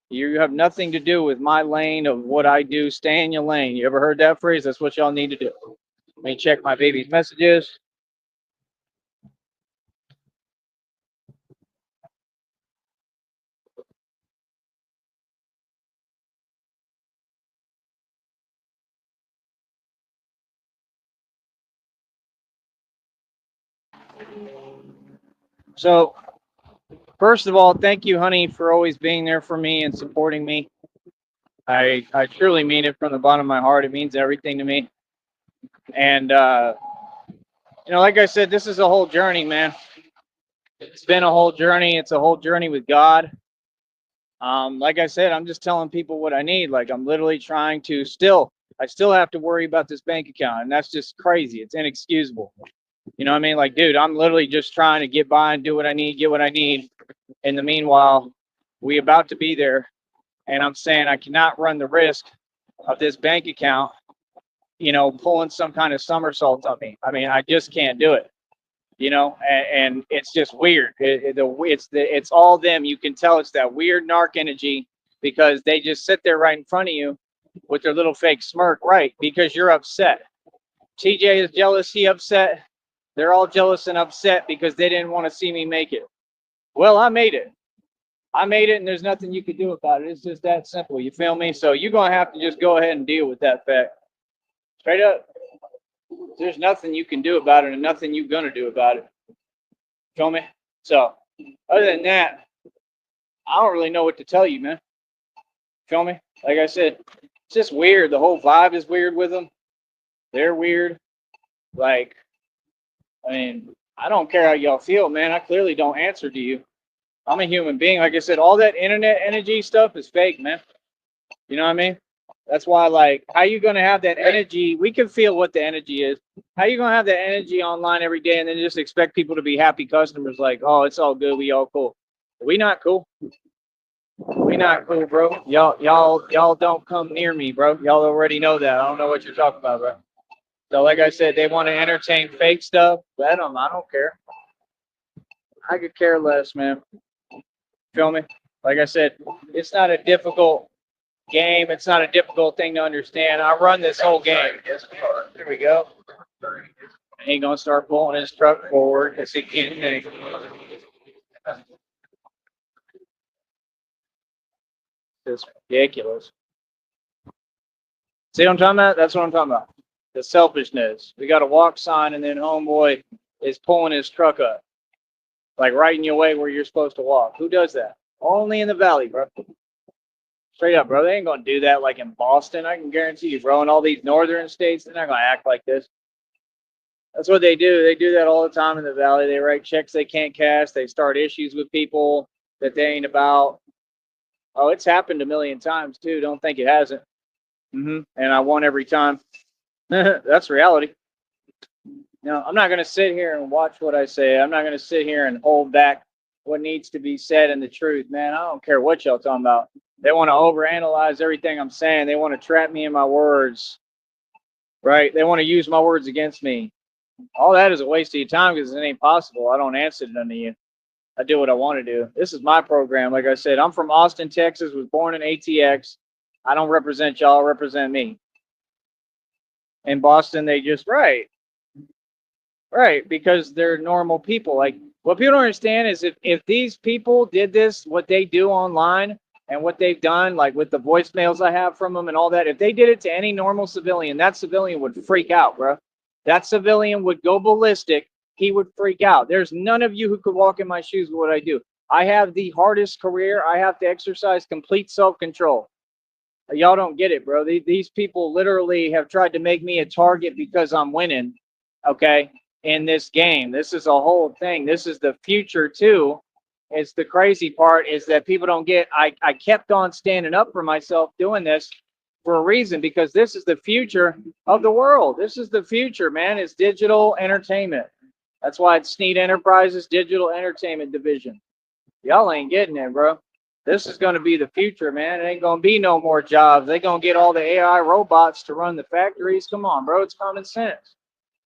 Speaker 1: You have nothing to do with my lane of what I do. Stay in your lane. You ever heard that phrase? That's what y'all need to do. Let me check my baby's messages. So, first of all, thank you, honey, for always being there for me and supporting me. I truly mean it from the bottom of my heart. It means everything to me. And, like I said, this is a whole journey, man. It's been a whole journey. It's a whole journey with God. Like I said, I'm just telling people what I need. Like, I'm literally trying to I still have to worry about this bank account. And that's just crazy. It's inexcusable. You know what I mean? Like, dude, I'm literally just trying to get by and do what I need, get what I need. In the meanwhile, we about to be there. And I'm saying I cannot run the risk of this bank account, pulling some kind of somersault on me. I mean, I just can't do it, and it's just weird. It's all them. You can tell it's that weird narc energy, because they just sit there right in front of you with their little fake smirk, right? Because you're upset. TJ is jealous. He upset. They're all jealous and upset because they didn't want to see me make it. Well, I made it. And there's nothing you can do about it. It's just that simple. You feel me? So you're going to have to just go ahead and deal with that fact. Straight up. There's nothing you can do about it and nothing you're gonna do about it. Feel me? So other than that, I don't really know what to tell you, man. Feel me? Like I said, it's just weird. The whole vibe is weird with them. They're weird. Like, I mean, I don't care how y'all feel, man. I clearly don't answer to you. I'm a human being. Like I said, all that internet energy stuff is fake, man. You know what I mean? That's why, like, how you gonna have that energy? We can feel what the energy is. How you gonna have that energy online every day and then just expect people to be happy customers? Like, oh, it's all good. We all cool. We not cool. We not cool, bro. Y'all don't come near me, bro. Y'all already know that. I don't know what you're talking about, bro. So, like I said, they want to entertain fake stuff. Let them. I don't care. I could care less, man. Feel me? Like I said, it's not a difficult game. It's not a difficult thing to understand. I run this whole game. There we go. He gonna start pulling his truck forward because he can't think. It's ridiculous. See what I'm talking about? That's what I'm talking about. The selfishness. We got a walk sign, and then homeboy is pulling his truck up, like right in your way where you're supposed to walk. Who does that? Only in the valley, bro. Straight up, bro. They ain't gonna do that like in Boston. I can guarantee you, bro. In all these northern states, they're not gonna act like this. That's what they do. They do that all the time in the valley. They write checks they can't cash. They start issues with people that they ain't about. Oh, it's happened a million times too. Don't think it hasn't. And I won every time. That's reality. No, I'm not going to sit here and watch what I say. I'm not going to sit here and hold back what needs to be said and the truth, man. I don't care what y'all talking about. They want to overanalyze everything I'm saying. They want to trap me in my words, right? They want to use my words against me. All that is a waste of your time because it ain't possible. I don't answer to none of you. I do what I want to do. This is my program. Like I said, I'm from Austin, Texas, was born in ATX. I don't represent y'all, I represent me. In Boston, they just, right, because they're normal people. Like, what people don't understand is if these people did this, what they do online and what they've done, like with the voicemails I have from them and all that, if they did it to any normal civilian, that civilian would freak out, bro. That civilian would go ballistic. He would freak out. There's none of you who could walk in my shoes with what I do. I have the hardest career. I have to exercise complete self-control. Y'all don't get it, bro. These people literally have tried to make me a target because I'm winning, okay, in this game. This is a whole thing. This is the future, too. It's the crazy part is that people don't get, I kept on standing up for myself doing this for a reason, because this is the future of the world. This is the future, man. It's digital entertainment. That's why it's Sneed Enterprises Digital Entertainment Division. Y'all ain't getting it, bro. This is going to be the future, man. It ain't going to be no more jobs. They going to get all the AI robots to run the factories. Come on, bro. It's common sense.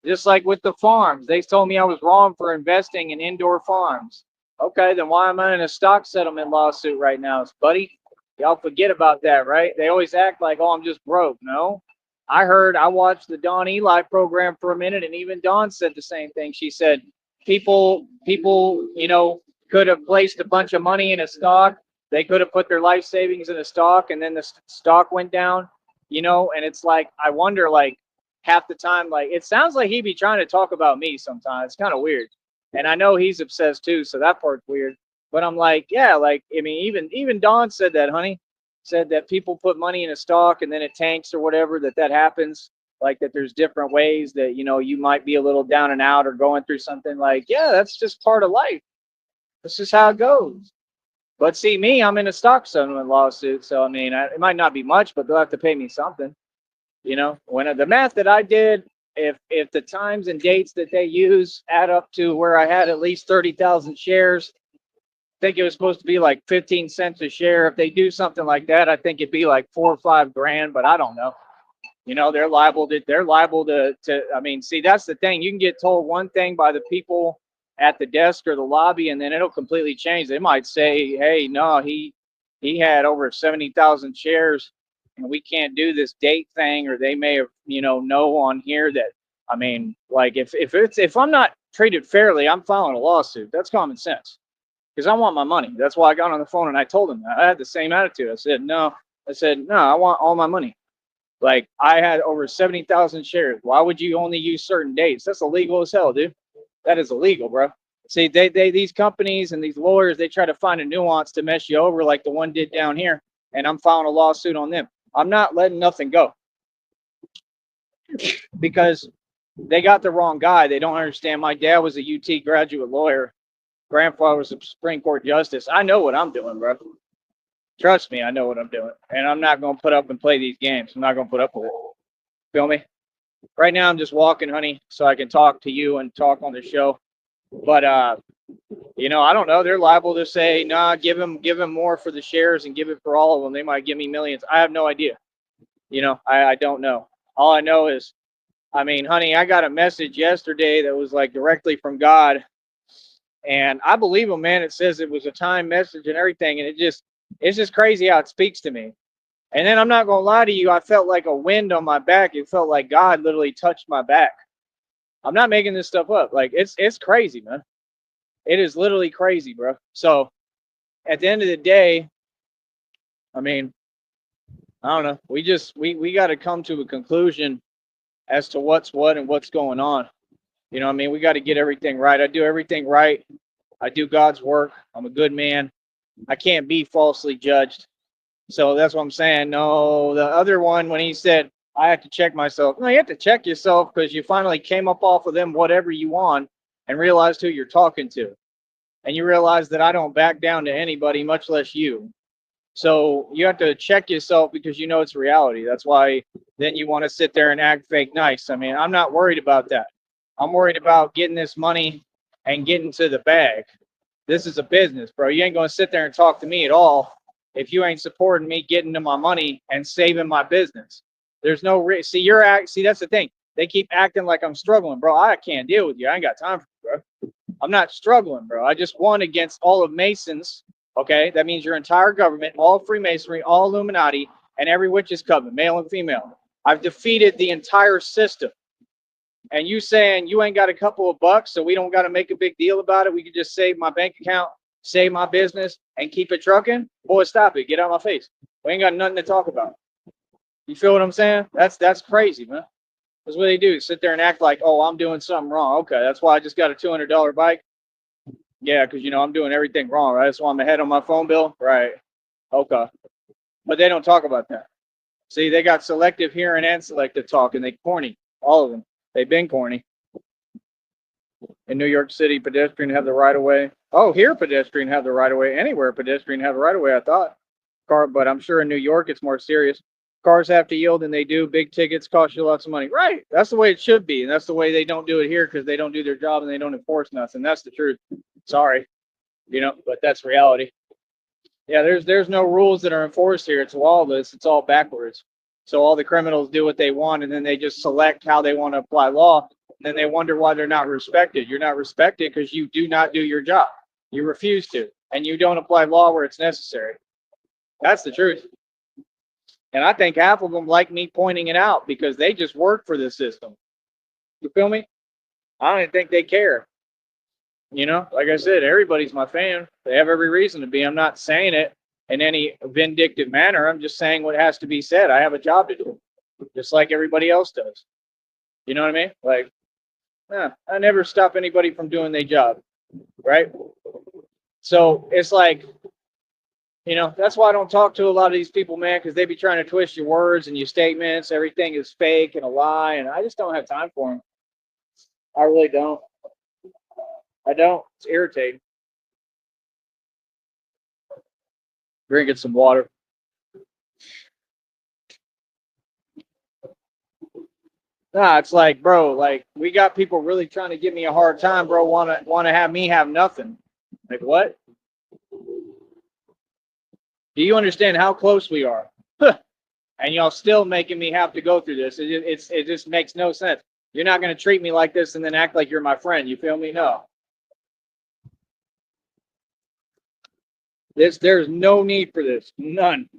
Speaker 1: Just like with the farms. They told me I was wrong for investing in indoor farms. Okay, then why am I in a stock settlement lawsuit right now, buddy? Y'all forget about that, right? They always act like, oh, I'm just broke. No. I watched the Dawn Eli program for a minute, and even Dawn said the same thing. She said, people, could have placed a bunch of money in a stock. They could have put their life savings in a stock, and then the stock went down, and it's like, I wonder, like, half the time, like, it sounds like he be trying to talk about me sometimes. It's kind of weird. And I know he's obsessed too, so that part's weird. But I'm like, yeah, like, I mean, even Dawn said that, honey, said that people put money in a stock and then it tanks or whatever, that happens. Like, that there's different ways that, you might be a little down and out or going through something. Like, yeah, that's just part of life. This is how it goes. But see, me, I'm in a stock settlement lawsuit. So, I mean, it might not be much, but they'll have to pay me something. When the math that I did, if the times and dates that they use add up to where I had at least 30,000 shares, I think it was supposed to be like 15 cents a share. If they do something like that, I think it'd be like $4 or $5 grand, but I don't know. They're liable to, I mean, see, that's the thing. You can get told one thing by the people at the desk or the lobby, and then it'll completely change. They might say, hey, no, he had over 70,000 shares and we can't do this date thing, or they may have, know on here that, I mean, like if I'm not treated fairly, I'm filing a lawsuit. That's common sense, because I want my money. That's why I got on the phone and I told him that. I had the same attitude. I said, no, I want all my money. Like I had over 70,000 shares. Why would you only use certain dates? That's illegal as hell, dude. That is illegal, bro. See, these companies and these lawyers, they try to find a nuance to mess you over like the one did down here. And I'm filing a lawsuit on them. I'm not letting nothing go because they got the wrong guy. They don't understand. My dad was a UT graduate lawyer. Grandfather was a Supreme Court justice. I know what I'm doing, bro. Trust me, I know what I'm doing. And I'm not going to put up and play these games. I'm not going to put up with it. Feel me? Right now, I'm just walking, honey, so I can talk to you and talk on the show. But, you know, I don't know. They're liable to say, nah, give him more for the shares and give it for all of them. They might give me millions. I have no idea. You know, I don't know. All I know is, I mean, honey, I got a message yesterday that was like directly from God. And I believe him, man. It says it was a time message and everything. And it's just crazy how it speaks to me. And then I'm not going to lie to you. I felt like a wind on my back. It felt like God literally touched my back. I'm not making this stuff up. Like it's crazy, man. It is literally crazy, bro. So at the end of the day, I mean, I don't know. We got to come to a conclusion as to what's what and what's going on. You know what I mean? We got to get everything right. I do everything right. I do God's work. I'm a good man. I can't be falsely judged. So that's what I'm saying. No, the other one, when he said, I have to check myself. No, you have to check yourself because you finally came up off of them, whatever you want, and realized who you're talking to. And you realize that I don't back down to anybody, much less you. So you have to check yourself because you know it's reality. That's why then you want to sit there and act fake nice. I mean, I'm not worried about that. I'm worried about getting this money and getting to the bag. This is a business, bro. You ain't going to sit there and talk to me at all if you ain't supporting me getting to my money and saving my business. There's no see that's the thing. They keep acting like I'm struggling, bro. I can't deal with you. I ain't got time for you, bro. I'm not struggling, bro. I just won against all of Masons. Okay, that means your entire government, all Freemasonry, all Illuminati, and every witch's coven, male and female. I've defeated the entire system. And you saying you ain't got a couple of bucks, so we don't got to make a big deal about it. We can just save my bank account, save my business, and keep it trucking. Boy, stop it. Get out of my face. We ain't got nothing to talk about. You feel what I'm saying? That's crazy, man. That's what they do. Sit there and act like, oh, I'm doing something wrong. Okay, that's why I just got a $200 bike. Yeah, because, you know, I'm doing everything wrong, right? That's why I'm ahead on my phone bill. Right. Okay. But they don't talk about that. See, they got selective hearing and selective talk, and they corny. All of them. They've been corny. In New York City, pedestrian have the right of way. Oh, here pedestrian have the right of way. Anywhere pedestrian have the right of way, I thought. But I'm sure in New York it's more serious. Cars have to yield, and they do. Big tickets cost you lots of money. Right. That's the way it should be. And that's the way they don't do it here because they don't do their job and they don't enforce nothing. That's the truth. Sorry. You know, but that's reality. Yeah, there's no rules that are enforced here. It's lawless. It's all backwards. So all the criminals do what they want, and then they just select how they want to apply law. And then they wonder why they're not respected. You're not respected because you do not do your job. You refuse to, and you don't apply law where it's necessary. That's the truth. And I think half of them like me pointing it out because they just work for the system. You feel me? I don't even think they care. You know, like I said, everybody's my fan. They have every reason to be. I'm not saying it in any vindictive manner. I'm just saying what has to be said. I have a job to do, just like everybody else does. You know what I mean? Like, I never stop anybody from doing their job, right? So it's like, you know, that's why I don't talk to a lot of these people, man, because they be trying to twist your words and your statements. Everything is fake and a lie, and I just don't have time for them. I really don't. I don't. It's irritating. Drinking some water. Nah, it's like, bro, like we got people really trying to give me a hard time, bro. Wanna have me have nothing. Like what? Do you understand how close we are? And y'all still making me have to go through this. It just makes no sense. You're not gonna treat me like this and then act like you're my friend. You feel me? No. There's no need for this. None.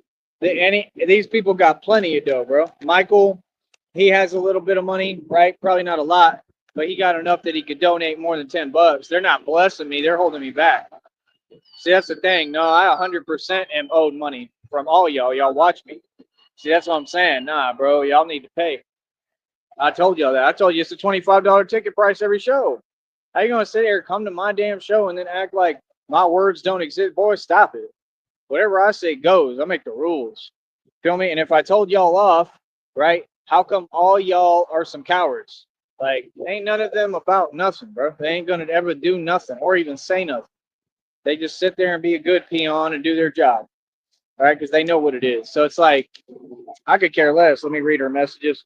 Speaker 1: These people got plenty of dough, bro. Michael, he has a little bit of money, right? Probably not a lot, but he got enough that he could donate more than $10. They're not blessing me. They're holding me back. See, that's the thing. No, I 100% am owed money from all y'all. Y'all watch me. See, that's what I'm saying. Nah, bro, y'all need to pay. I told y'all that. I told you it's a $25 ticket price every show. How you gonna sit here, come to my damn show, and then act like my words don't exist? Boy, stop it. Whatever I say goes. I make the rules. Feel me? And if I told y'all off, right? How come all y'all are some cowards? Like, ain't none of them about nothing, bro. They ain't gonna ever do nothing or even say nothing. They just sit there and be a good peon and do their job, all right? Because they know what it is. So it's like, I could care less. Let me read her messages.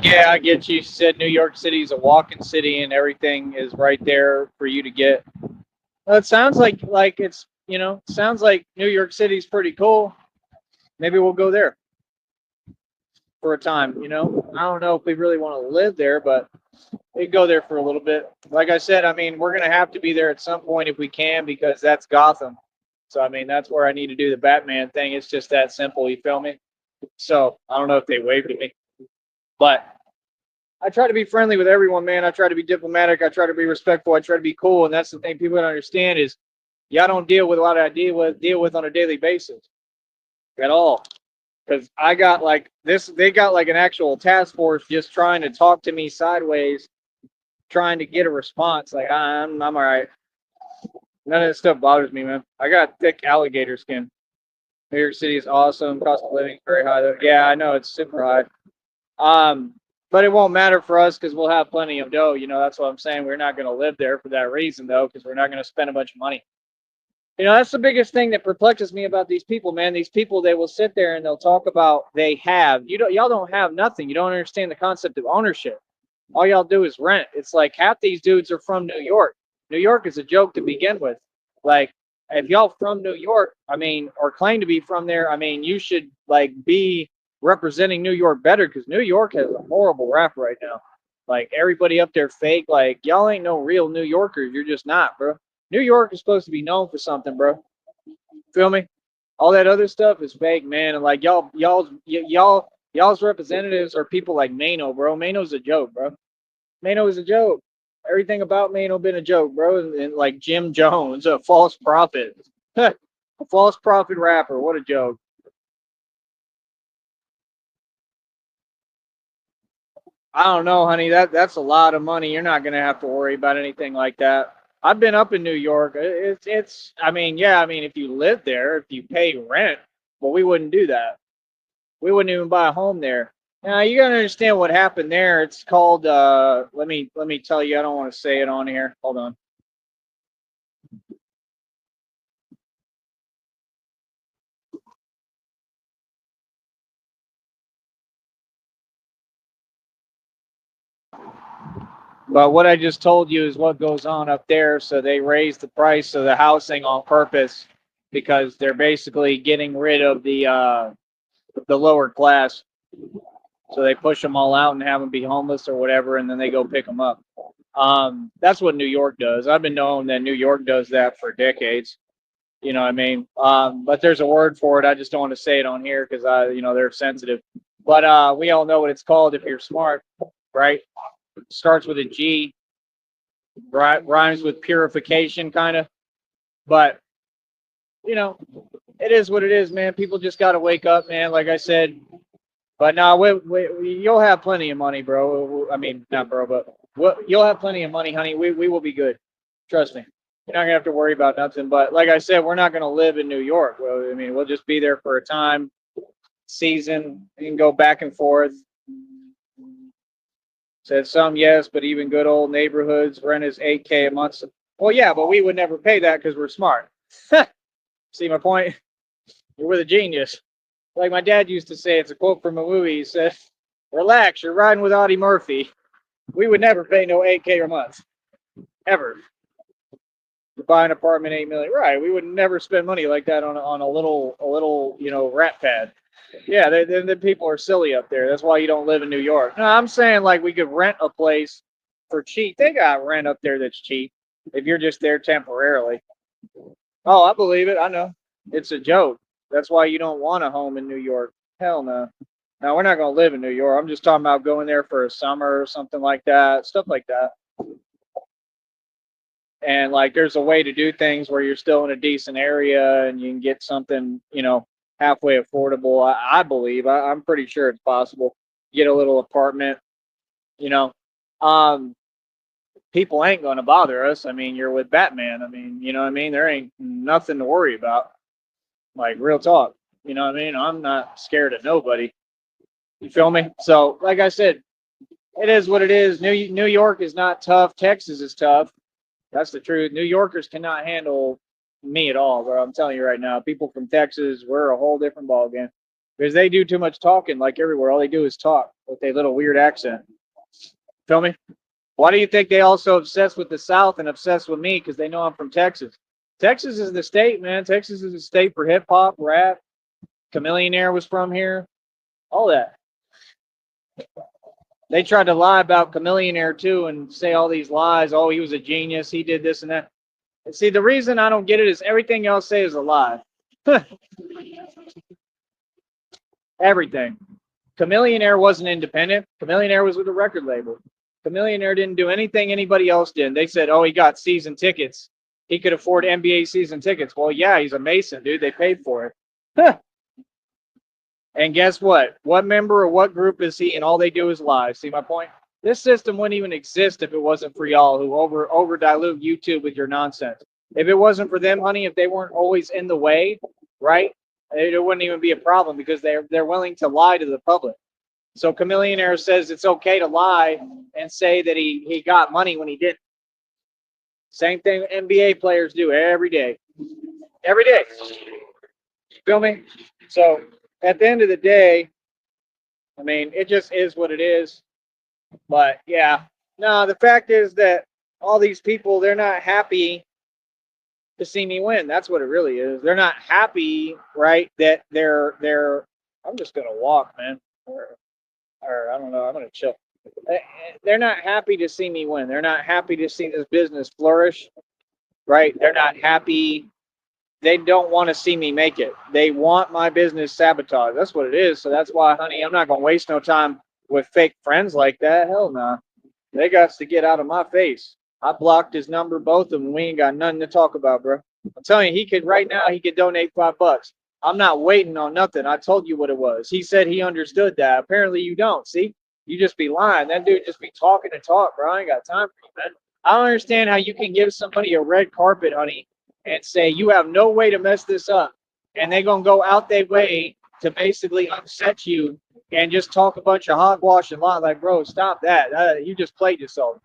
Speaker 1: Yeah, I get you. She said New York City is a walking city and everything is right there for you to get. Well, it sounds like it's sounds like New York City's pretty cool. Maybe we'll go there for a time. I don't know if we really want to live there, but we go there for a little bit. Like I said, I mean, we're gonna have to be there at some point if we can because that's Gotham. So I mean, that's where I need to do the Batman thing. It's just that simple. You feel me? So I don't know if they waved at me, but I try to be friendly with everyone, man. I try to be diplomatic. I try to be respectful. I try to be cool, and that's the thing people don't understand is y'all don't deal with what I deal with on a daily basis at all. Because I got like this, they got like an actual task force just trying to talk to me sideways, trying to get a response. Like I'm all right. None of this stuff bothers me, man. I got thick alligator skin. New York City is awesome. Cost of living is very high though. Yeah, I know it's super high. Um, but it won't matter for us because we'll have plenty of dough. That's what I'm saying. We're not going to live there for that reason though, because we're not going to spend a bunch of money. That's the biggest thing that perplexes me about these people, man. These people, they will sit there and they'll talk about they have. Y'all don't have nothing. You don't understand the concept of ownership. All y'all do is rent. It's like half these dudes are from New York. New York is a joke to begin with. Like, if y'all from New York, I mean, or claim to be from there, I mean, you should like be representing New York better because New York has a horrible rap right now. Like everybody up there fake. Like y'all ain't no real New Yorkers. You're just not, bro. New York is supposed to be known for something, bro. Feel me? All that other stuff is fake, man. And like y'all's representatives are people like Mano, bro. Mano's a joke, bro. Mano is a joke. Everything about Mano been a joke, bro. And like Jim Jones, a false prophet, a false prophet rapper. What a joke. I don't know, honey. That's a lot of money. You're not gonna have to worry about anything like that. I've been up in New York. It's. I mean, yeah. I mean, if you live there, if you pay rent, well, we wouldn't do that. We wouldn't even buy a home there. Now you gotta understand what happened there. It's called. Let me tell you. I don't want to say it on here. Hold on. But what I just told you is what goes on up there. So they raise the price of the housing on purpose because they're basically getting rid of the lower class. So they push them all out and have them be homeless or whatever, and then they go pick them up. That's what New York does. I've been knowing that New York does that for decades. You know what I mean? But there's a word for it. I just don't want to say it on here because they're sensitive. But we all know what it's called if you're smart, right? Starts with a G, rhymes with purification, kind of. But you know, it is what it is, man. People just got to wake up, man. Like I said, but no, you'll have plenty of money, bro. I mean, not bro, but you'll have plenty of money, honey. We will be good. Trust me. You're not gonna have to worry about nothing. But like I said, we're not gonna live in New York. Well, I mean, we'll just be there for a time, season. You can go back and forth. Said some yes, but even good old neighborhoods rent is 8K a month. Well, yeah, but we would never pay that because we're smart. See my point? You're with a genius. Like my dad used to say, it's a quote from a movie. He said, "Relax, you're riding with Audie Murphy. We would never pay no 8K a month, ever. To buy an apartment 8 million, right? We would never spend money like that on a little rat pad. Yeah, the people are silly up there. That's why you don't live in New York. No, I'm saying like we could rent a place for cheap. They got rent up there that's cheap. if you're just there temporarily. Oh, I believe it. I know. It's a joke. That's why you don't want a home in New York. Hell no. No, we're not going to live in New York. I'm just talking about going there for a summer or something like that, stuff like that. And like, there's a way to do things where you're still in a decent area and you can get something, halfway affordable. I believe. I'm pretty sure it's possible. Get a little apartment, you know. Um, People ain't going to bother us. I mean, you're with Batman. I mean, you know what I mean? There ain't nothing to worry about. Like, real talk. You know what I mean? I'm not scared of nobody. You feel me? So, like I said, it is what it is. New York is not tough. Texas is tough. That's the truth. New Yorkers cannot handle me at all, bro. I'm telling you right now. People from Texas, we're a whole different ballgame because they do too much talking. Like everywhere, all they do is talk with a little weird accent. Feel me? Why do you think they also obsessed with the South and obsessed with me? Because they know I'm from Texas. Texas is the state, man. Texas is the state for hip hop, rap. Chameleonaire was from here. All that. They tried to lie about Chameleonaire too and say all these lies. Oh, he was a genius. He did this and that. And see, the reason I don't get it is everything y'all say is a lie. Everything. Chameleonaire wasn't independent. Chameleonaire was with a record label. Chameleonaire didn't do anything anybody else did. They said, oh, he got season tickets. He could afford NBA season tickets. Well, yeah, he's a Mason, dude. They paid for it. And guess what? What member or what group is he? And all they do is lie. See my point? This system wouldn't even exist if it wasn't for y'all who over dilute YouTube with your nonsense. If it wasn't for them, honey, if they weren't always in the way, right? It wouldn't even be a problem because they're willing to lie to the public. So Chameleonaire says it's okay to lie and say that he got money when he didn't. Same thing NBA players do every day. Every day. Feel me? So at the end of the day, I mean, it just is what it is. But yeah, no, the fact is that all these people, they're not happy to see me win. That's what it really is. They're not happy, right? That they're. I'm just gonna walk, man, or I don't know. I'm gonna chill. They're not happy to see me win. They're not happy to see this business flourish, right? They're not happy. They don't want to see me make it. They want my business sabotaged. That's what it is. So that's why, honey, I'm not gonna waste no time with fake friends like that. Hell no. Nah. They got to get out of my face. I blocked his number, both of them. We ain't got nothing to talk about, bro. I'm telling you, he could right now. He could donate $5. I'm not waiting on nothing. I told you what it was. He said he understood that. Apparently, you don't. See, you just be lying. That dude just be talking and talk, bro. I ain't got time for you, man. I don't understand how you can give somebody a red carpet, honey, and say you have no way to mess this up, and they're gonna go out their way to basically upset you and just talk a bunch of hogwash and lie. Like, bro, stop that. You just played yourself.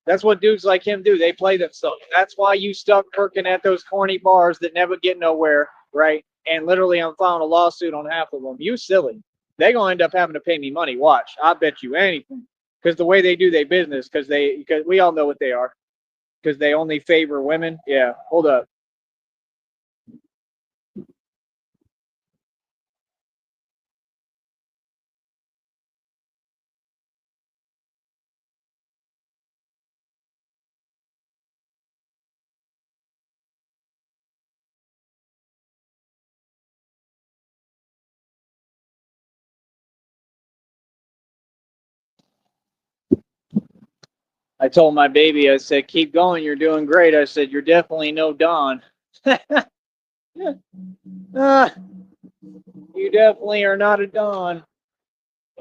Speaker 1: That's what dudes like him do. They play themselves. That's why you stuck working at those corny bars that never get nowhere, right? And literally, I'm filing a lawsuit on half of them. You silly. They're gonna end up having to pay me money. Watch. I bet you anything. Because the way they do their business, because we all know what they are. Because they only favor women. Yeah. Hold up. I told my baby, I said, keep going. You're doing great. I said, you're definitely no Don. Ah, you definitely are not a Don.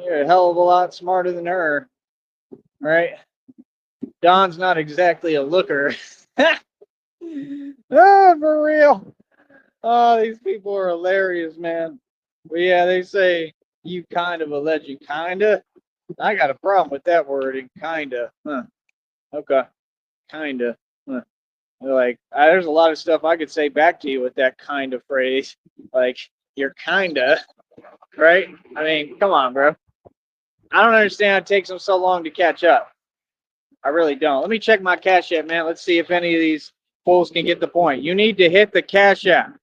Speaker 1: You're a hell of a lot smarter than her, right? Don's not exactly a looker. Ah, for real. Oh, these people are hilarious, man. But yeah, they say you kind of a legend. Kinda. I got a problem with that wording. Kinda. Huh. Okay. Kinda. Huh. Like, there's a lot of stuff I could say back to you with that kind of phrase. Like, you're kinda, right? I mean, come on, bro. I don't understand it takes them so long to catch up. I really don't. Let me check my Cash App, man. Let's see if any of these fools can get the point. You need to hit the Cash App.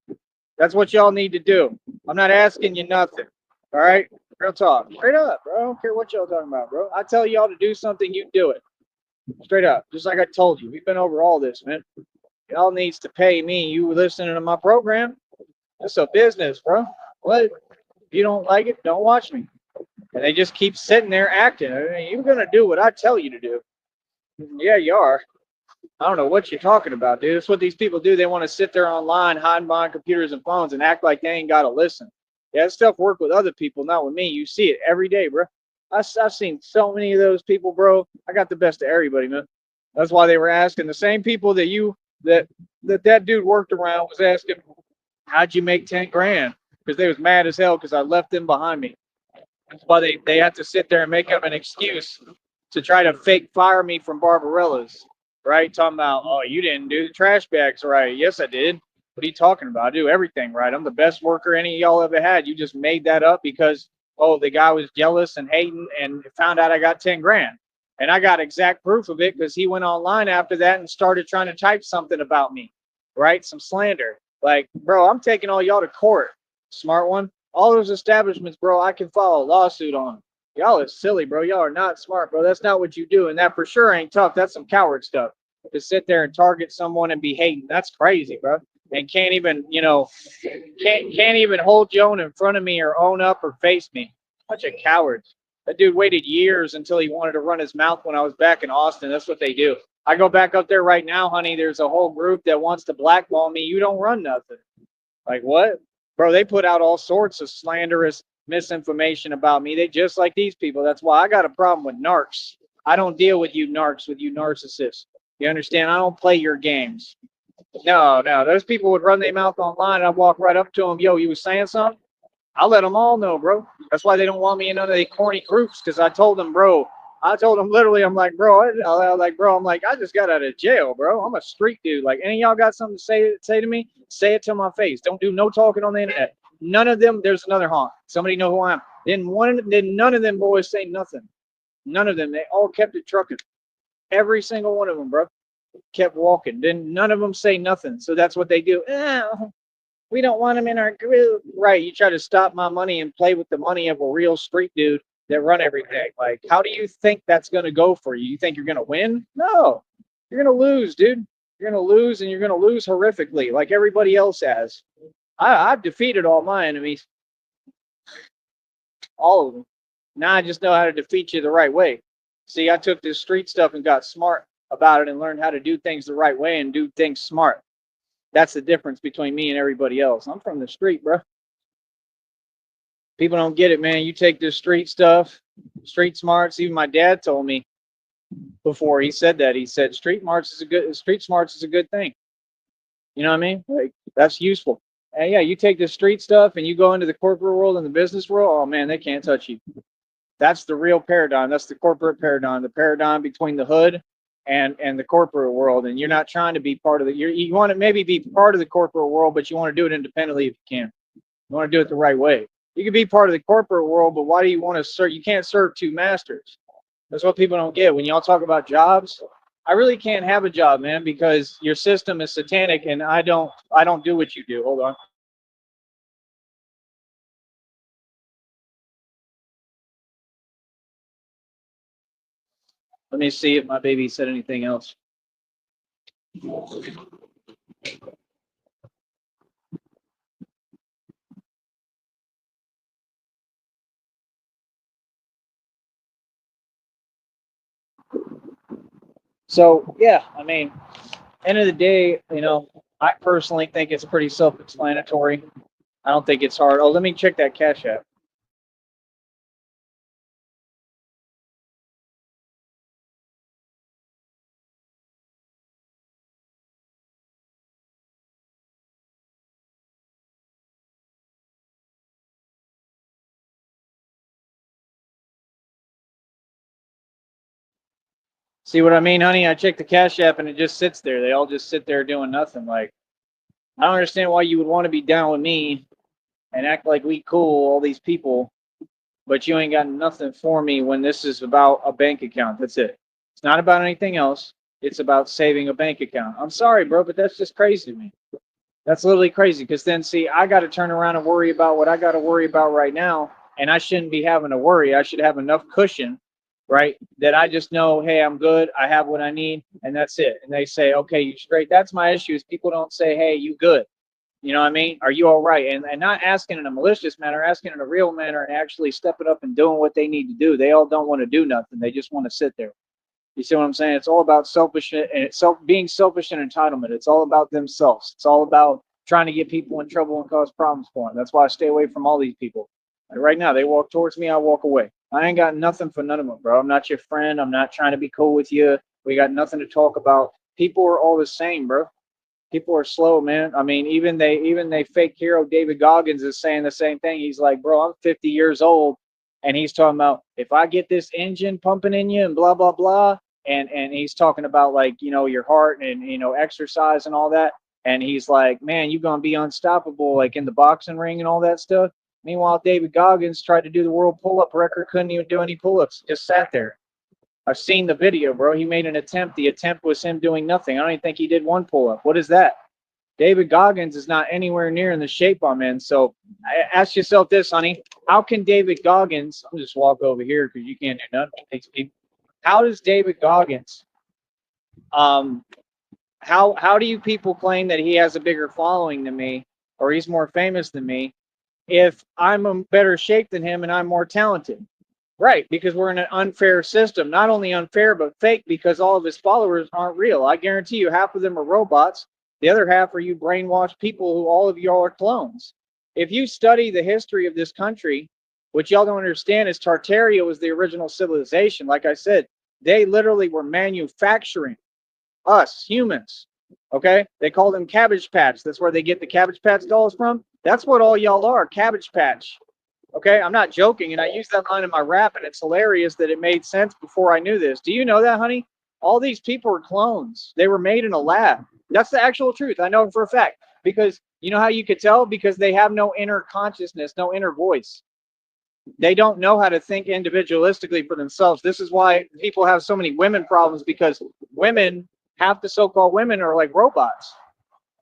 Speaker 1: That's what y'all need to do. I'm not asking you nothing. All right? Real talk. Straight up, bro. I don't care what y'all talking about, bro. I tell y'all to do something, you do it. Straight up. Just like I told you. We've been over all this, man. Y'all needs to pay me. You listening to my program? It's a business, bro. What? If you don't like it, don't watch me. And they just keep sitting there acting. I mean, you're gonna do what I tell you to do. Yeah, you are. I don't know what you're talking about, dude. That's what these people do. They want to sit there online, hiding behind computers and phones, and act like they ain't got to listen. Yeah, that stuff work with other people, not with me. You see it every day, bro. I've seen so many of those people, bro. I got the best of everybody, man. That's why they were asking the same people that that dude worked around was asking, how'd you make 10 grand? Because they was mad as hell because I left them behind me. That's why they have to sit there and make up an excuse to try to fake fire me from Barbarella's, right? Talking about, oh, you didn't do the trash bags right. Yes, I did. What are you talking about? I do everything right. I'm the best worker any of y'all ever had. You just made that up because, oh, the guy was jealous and hating and found out I got 10 grand. And I got exact proof of it because he went online after that and started trying to type something about me, right? Some slander. Like, bro, I'm taking all y'all to court. Smart one. All those establishments, bro, I can file a lawsuit on them. Y'all are silly, bro. Y'all are not smart, bro. That's not what you do. And that for sure ain't tough. That's some coward stuff. To sit there and target someone and be hating. That's crazy, bro. And can't even, can't even hold your own in front of me or own up or face me. Bunch of cowards. That dude waited years until he wanted to run his mouth when I was back in Austin. That's what they do. I go back up there right now, honey. There's a whole group that wants to blackball me. You don't run nothing. Like what? Bro, they put out all sorts of slanderous misinformation about me. They just like these people. That's why I got a problem with narcs. I don't deal with you narcs, with you narcissists. You understand? I don't play your games. No, no. Those people would run their mouth online and I'd walk right up to them. Yo, you was saying something? I'll let them all know, bro. That's why they don't want me in none of the corny groups because I told them, bro. I told them literally, I'm like, bro, I just got out of jail, bro. I'm a street dude. Like, any of y'all got something to say to me? Say it to my face. Don't do no talking on the internet. None of them. There's another honk. Somebody know who I am. Then none of them boys say nothing. None of them. They all kept it trucking. Every single one of them, bro, kept walking. Then none of them say nothing. So that's what they do. We don't want them in our group. Right. You try to stop my money and play with the money of a real street dude that run everything. Like, how do you think that's going to go for you? You think you're going to win? No, you're going to lose, dude. You're going to lose and you're going to lose horrifically like everybody else has. I've defeated all my enemies, all of them. Now I just know how to defeat you the right way. See, I took this street stuff and got smart about it and learned how to do things the right way and do things smart. That's the difference between me and everybody else. I'm from the street, bro. People don't get it, man. You take this street stuff, street smarts. Even my dad told me before he said that. He said street smarts is a good thing. You know what I mean? Like, that's useful. And yeah, you take the street stuff and you go into the corporate world and the business world. Oh man, they can't touch you. That's the real paradigm. That's the corporate paradigm. The paradigm between the hood and the corporate world. And you're not trying to be part of you want to maybe be part of the corporate world, but you want to do it independently if you can. You want to do it the right way. You can be part of the corporate world, but why do you want to serve? You can't serve two masters. That's what people don't get. When y'all talk about jobs, I really can't have a job, man, because your system is satanic and I don't do what you do. Hold on. Let me see if my baby said anything else. So yeah, I mean, end of the day, I personally think it's pretty self-explanatory. I don't think it's hard. Oh, let me check that Cash App. See what I mean, honey? I checked the Cash App and it just sits there. They all just sit there doing nothing. Like, I don't understand why you would want to be down with me and act like we cool, all these people, but you ain't got nothing for me when this is about a bank account. That's it. It's not about anything else. It's about saving a bank account. I'm sorry, bro, but that's just crazy to me. That's literally crazy because then, see, I got to turn around and worry about what I got to worry about right now, and I shouldn't be having to worry. I should have enough cushion right? That I just know, hey, I'm good, I have what I need, and that's it. And they say, okay, you straight. That's my issue is people don't say, hey, you good. You know what I mean? Are you all right? And not asking in a malicious manner, asking in a real manner and actually stepping up and doing what they need to do. They all don't want to do nothing. They just want to sit there. You see what I'm saying? It's all about selfish and it's being selfish and entitlement. It's all about themselves. It's all about trying to get people in trouble and cause problems for them. That's why I stay away from all these people. Like right now, they walk towards me, I walk away. I ain't got nothing for none of them, bro. I'm not your friend. I'm not trying to be cool with you. We got nothing to talk about. People are all the same, bro. People are slow, man. I mean, even they fake hero David Goggins is saying the same thing. He's like, bro, I'm 50 years old, and he's talking about if I get this engine pumping in you and blah blah blah, and he's talking about like your heart and exercise and all that, and he's like, man, you're gonna be unstoppable like in the boxing ring and all that stuff. Meanwhile, David Goggins tried to do the world pull-up record, couldn't even do any pull-ups, just sat there. I've seen the video, bro. He made an attempt. The attempt was him doing nothing. I don't even think he did one pull up. What is that? David Goggins is not anywhere near in the shape I'm in. So ask yourself this, honey. How can David Goggins, I'll just walk over here because you can't do nothing with these people. How does David Goggins, um, how do you people claim that he has a bigger following than me or he's more famous than me if I'm in better shape than him and I'm more talented? Right, because we're in an unfair system. Not only unfair, but fake because all of his followers aren't real. I guarantee you half of them are robots. The other half are you brainwashed people who all of y'all are clones. If you study the history of this country, what y'all don't understand is Tartaria was the original civilization. Like I said, they literally were manufacturing us, humans. Okay? They call them Cabbage Patch. That's where they get the Cabbage Patch dolls from. That's what all y'all are, Cabbage Patch. Okay, I'm not joking, and I use that line in my rap, and it's hilarious that it made sense before I knew this. Do you know that, honey? All these people are clones. They were made in a lab. That's the actual truth. I know for a fact. Because you know how you could tell? Because they have no inner consciousness, no inner voice. They don't know how to think individualistically for themselves. This is why people have so many women problems because women, half the so-called women are like robots.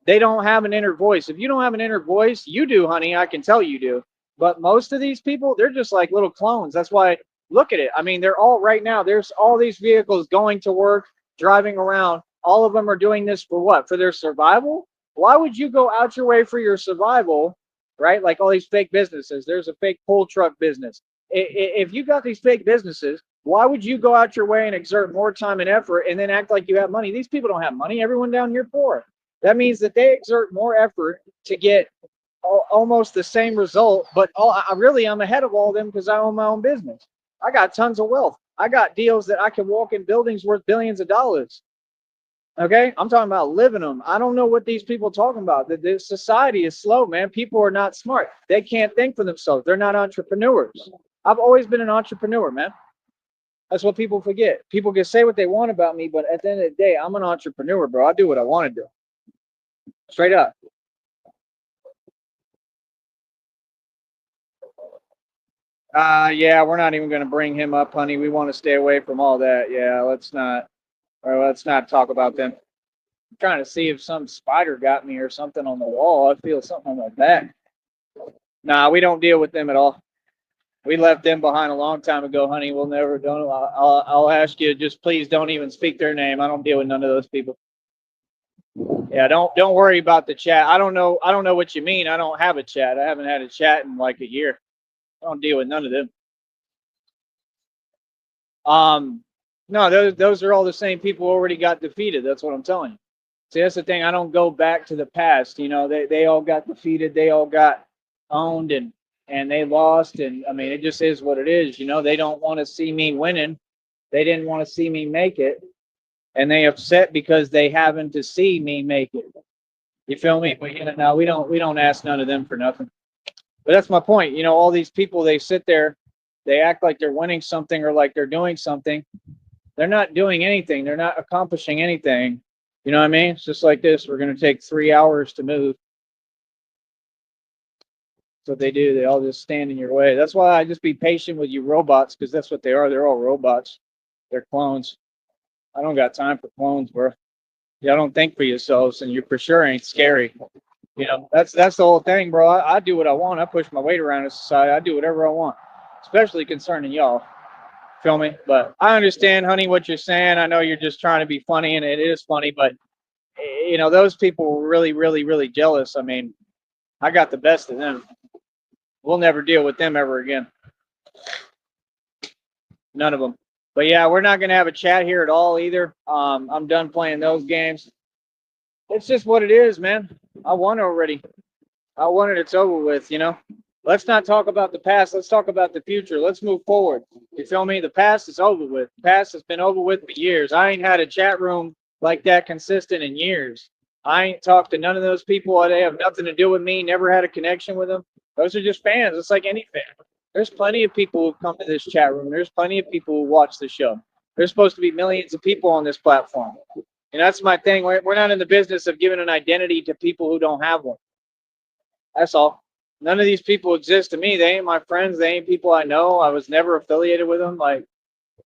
Speaker 1: They don't have an inner voice. If you don't have an inner voice, you do, honey. I can tell you do. But most of these people, they're just like little clones. That's why, look at it. I mean, they're all right now. There's all these vehicles going to work, driving around. All of them are doing this for what? For their survival? Why would you go out your way for your survival, right? Like all these fake businesses. There's a fake pull truck business. If you got these fake businesses, why would you go out your way and exert more time and effort and then act like you have money? These people don't have money. Everyone down here poor. That means that they exert more effort to get almost the same result, but I'm ahead of all of them because I own my own business. I got tons of wealth. I got deals that I can walk in buildings worth billions of dollars. Okay, I'm talking about living them. I don't know what these people are talking about. The society is slow, man. People are not smart. They can't think for themselves. They're not entrepreneurs. I've always been an entrepreneur, man. That's what people forget. People can say what they want about me, but at the end of the day, I'm an entrepreneur, bro. I do what I want to do. Straight up. Yeah, we're not even going to bring him up, honey. We want to stay away from all that. Yeah, let's not. Or let's not talk about them. I'm trying to see if some spider got me or something on the wall. I feel something on my back. Nah, we don't deal with them at all. We left them behind a long time ago, honey. We'll never don't. I'll ask you. Just please don't even speak their name. I don't deal with none of those people. Yeah, don't worry about the chat. I don't know what you mean. I don't have a chat. I haven't had a chat in like a year. I don't deal with none of them. No, those are all the same people who already got defeated. That's what I'm telling you. See, that's the thing. I don't go back to the past. They all got defeated. They all got owned and they lost. And I mean, it just is what it is. They don't want to see me winning. They didn't want to see me make it, and they upset because they happen to see me make it. You feel me? But no, we don't ask none of them for nothing. But that's my point. All these people, they sit there, they act like they're winning something or like they're doing something. They're not doing anything. They're not accomplishing anything. You know what I mean? It's just like this. We're going to take 3 hours to move. That's what they do. They all just stand in your way. That's why I just be patient with you robots, because that's what they are. They're all robots. They're clones. I don't got time for clones, bro. Y'all don't think for yourselves, and you for sure ain't scary. That's the whole thing, bro. I do what I want. I push my weight around in society. I do whatever I want, especially concerning y'all. Feel me? But I understand, honey, what you're saying. I know you're just trying to be funny, and it is funny, but those people were really, really, really jealous. I mean, I got the best of them. We'll never deal with them ever again. None of them. But yeah, we're not gonna have a chat here at all either. I'm done playing those games. It's just what it is, man. I won already. I won it. It's over with. Let's not talk about the past. Let's talk about the future. Let's move forward. You feel me? The past is over with. The past has been over with for years. I ain't had a chat room like that consistent in years. I ain't talked to none of those people. They have nothing to do with me. Never had a connection with them. Those are just fans. It's like any fan. There's plenty of people who come to this chat room. There's plenty of people who watch the show. There's supposed to be millions of people on this platform. And that's my thing. We're not in the business of giving an identity to people who don't have one. That's all. None of these people exist to me. They ain't my friends. They ain't people I know. I was never affiliated with them. Like,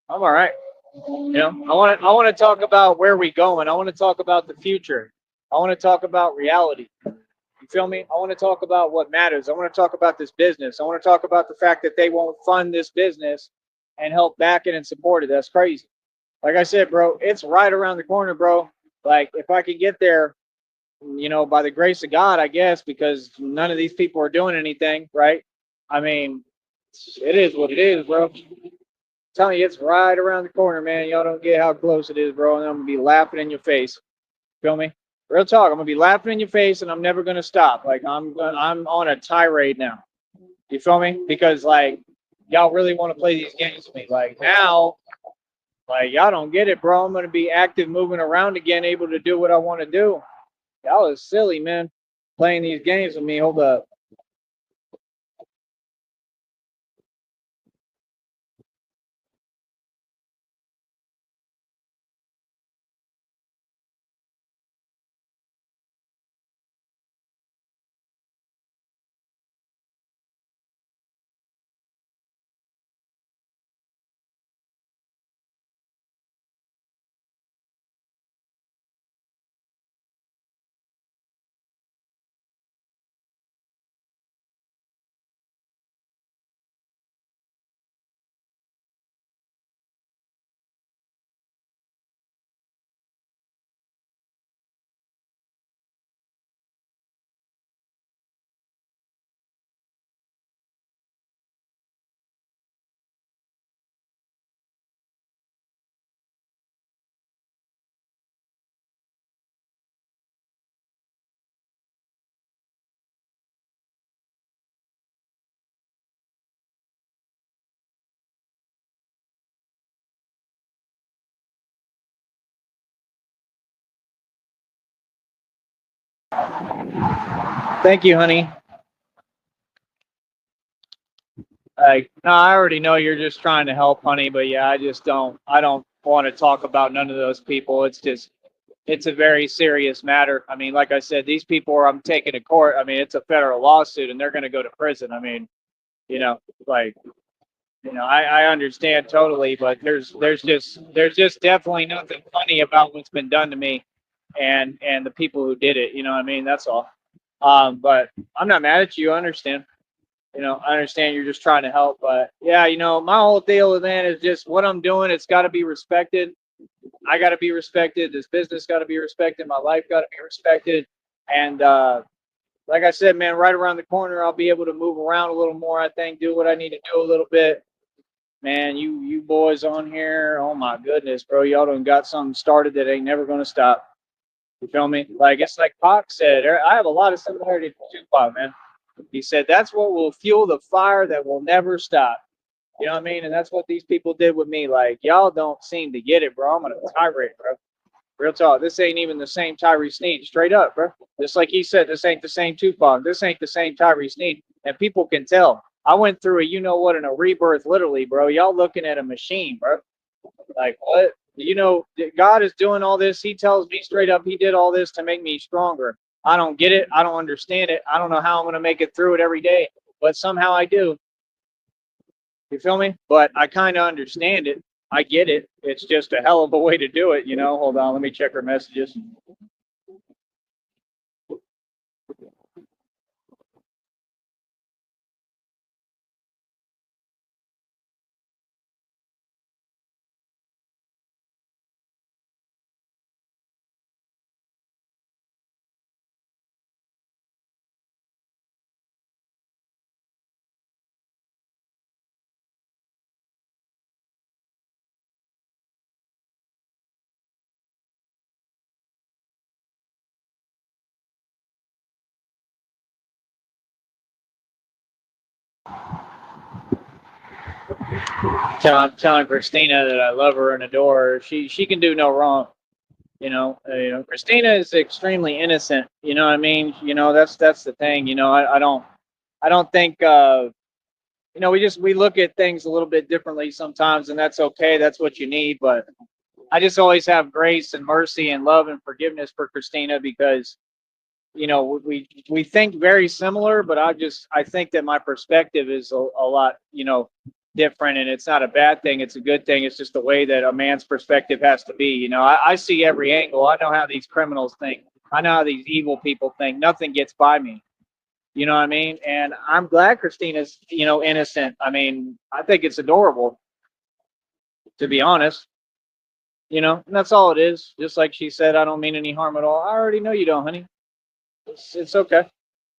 Speaker 1: I'm all right. I want to talk about where we going. I want to talk about the future. I want to talk about reality. You feel me? I want to talk about what matters. I want to talk about this business. I want to talk about the fact that they won't fund this business and help back it and support it. That's crazy. Like I said, bro, it's right around the corner, bro. Like, if I could get there, by the grace of God, I guess, because none of these people are doing anything, right? I mean, it is what it is, bro. I'm telling you, it's right around the corner, man. Y'all don't get how close it is, bro. And I'm gonna be laughing in your face. Feel me? Real talk. I'm gonna be laughing in your face, and I'm never gonna stop. Like I'm on a tirade now. You feel me? Because like y'all really want to play these games with me. Like now, like y'all don't get it, bro. I'm gonna be active, moving around again, able to do what I want to do. Y'all is silly, man. Playing these games with me. Hold up. Thank you, honey. Like, no, I already know you're just trying to help, honey, but yeah, I don't want to talk about none of those people. It's a very serious matter. I mean, like I said, these people are I'm taking to court. I mean, it's a federal lawsuit and they're going to go to prison. I mean, you know, like, I understand totally, but there's just definitely nothing funny about what's been done to me and the people who did it. You know what I mean? That's all. But I'm not mad at you. I understand. I understand you're just trying to help, but yeah, my whole deal with that is just what I'm doing. It's got to be respected. I got to be respected. This business got to be respected. My life got to be respected. And like I said, man, right around the corner, I'll be able to move around a little more. I think do what I need to do a little bit. Man, you boys on here, oh my goodness, bro, y'all done got something started that ain't never gonna stop. You feel me? Like it's like Pac said. I have a lot of similarity to Tupac, man. He said that's what will fuel the fire that will never stop. You know what I mean? And that's what these people did with me. Like y'all don't seem to get it, bro. I'm gonna tirade, bro. Real talk. This ain't even the same Tyree Sneed. Straight up, bro. Just like he said, this ain't the same Tupac. This ain't the same Tyree Sneed. And people can tell. I went through a you know what and a rebirth, literally, bro. Y'all looking at a machine, bro. Like what? God is doing all this. He tells me straight up, He did all this to make me stronger. I don't get it. I don't understand it. I don't know how I'm gonna make it through it every day, but somehow I do. You feel me? But I kind of understand it. I get it. It's just a hell of a way to do it. Hold on. Let me check her messages. telling Christina that I love her and adore her. She can do no wrong. Christina is extremely innocent. You know what I mean? That's the thing. I don't think we look at things a little bit differently sometimes, and that's okay. That's what you need. But I just always have grace and mercy and love and forgiveness for Christina because we think very similar, but I think that my perspective is a lot different, and it's not a bad thing. It's a good thing. It's just the way that a man's perspective has to be. I see every angle. I know how these criminals think. I know how these evil people think. Nothing gets by me. You know what I mean? And I'm glad Christina's innocent. I mean, I think it's adorable, to be honest. And that's all it is. Just like she said, I don't mean any harm at all. I already know you don't, honey. It's okay.